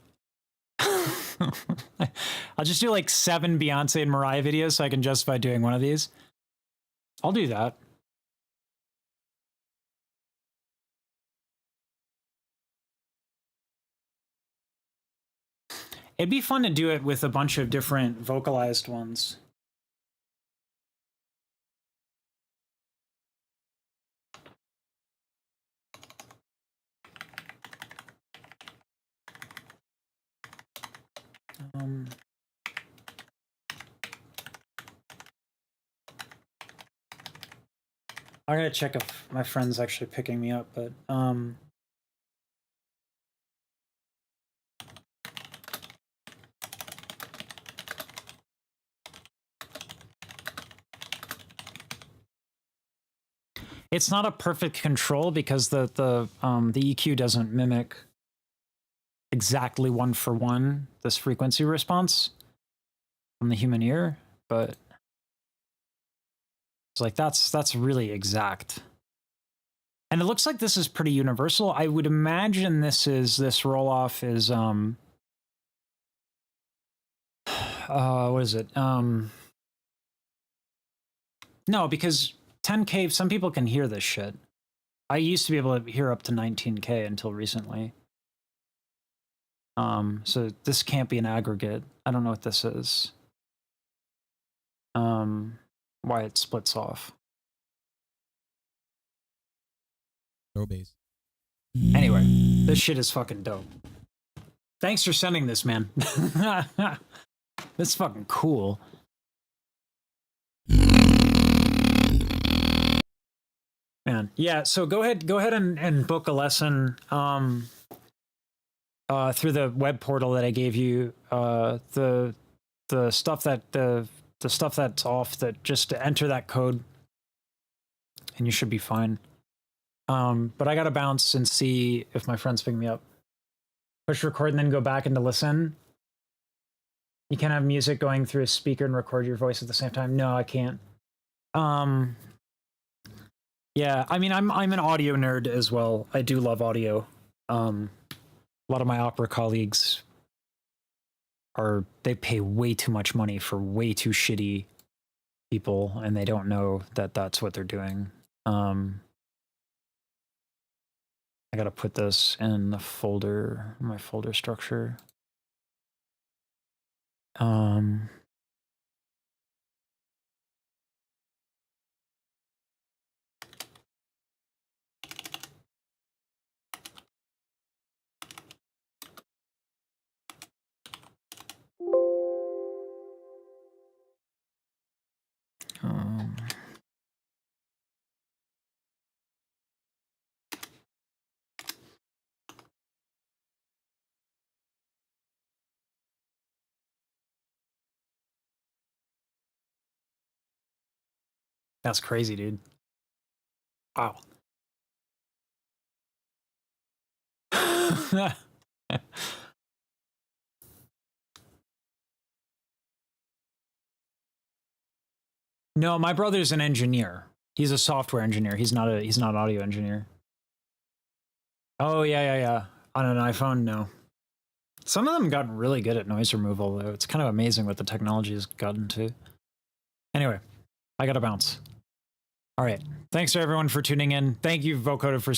I'll just do like 7 Beyonce and Mariah videos so I can justify doing one of these. I'll do that. It'd be fun to do it with a bunch of different vocalized ones. I gotta check if my friend's actually picking me up, but it's not a perfect control because the EQ doesn't mimic exactly one for one this frequency response from the human ear, but it's like that's really exact. And it looks like this is pretty universal. I would imagine this roll-off is what is it? No, because 10K, some people can hear this shit. I used to be able to hear up to 19K until recently. So this can't be an aggregate. I don't know what this is. Why it splits off. Throw bass. Anyway, this shit is fucking dope. Thanks for sending this, man. This is fucking cool. Man, yeah, so go ahead and book a lesson through the web portal that I gave you. The stuff that the stuff that's off, that just to enter that code and you should be fine. But I gotta bounce and see if my friends pick me up. Push record and then go back into listen. You can't have music going through a speaker and record your voice at the same time. No, I can't. Yeah, I mean, I'm an audio nerd as well. I do love audio. A lot of my opera colleagues they pay way too much money for way too shitty people, and they don't know that that's what they're doing. I gotta put this in the folder, my folder structure. That's crazy, dude. Wow. No, my brother's an engineer. He's a software engineer. He's not an audio engineer. Oh, yeah. On an iPhone, no. Some of them gotten really good at noise removal, though. It's kind of amazing what the technology has gotten to. Anyway, I gotta bounce. All right. Thanks to everyone for tuning in. Thank you, Vocoder, for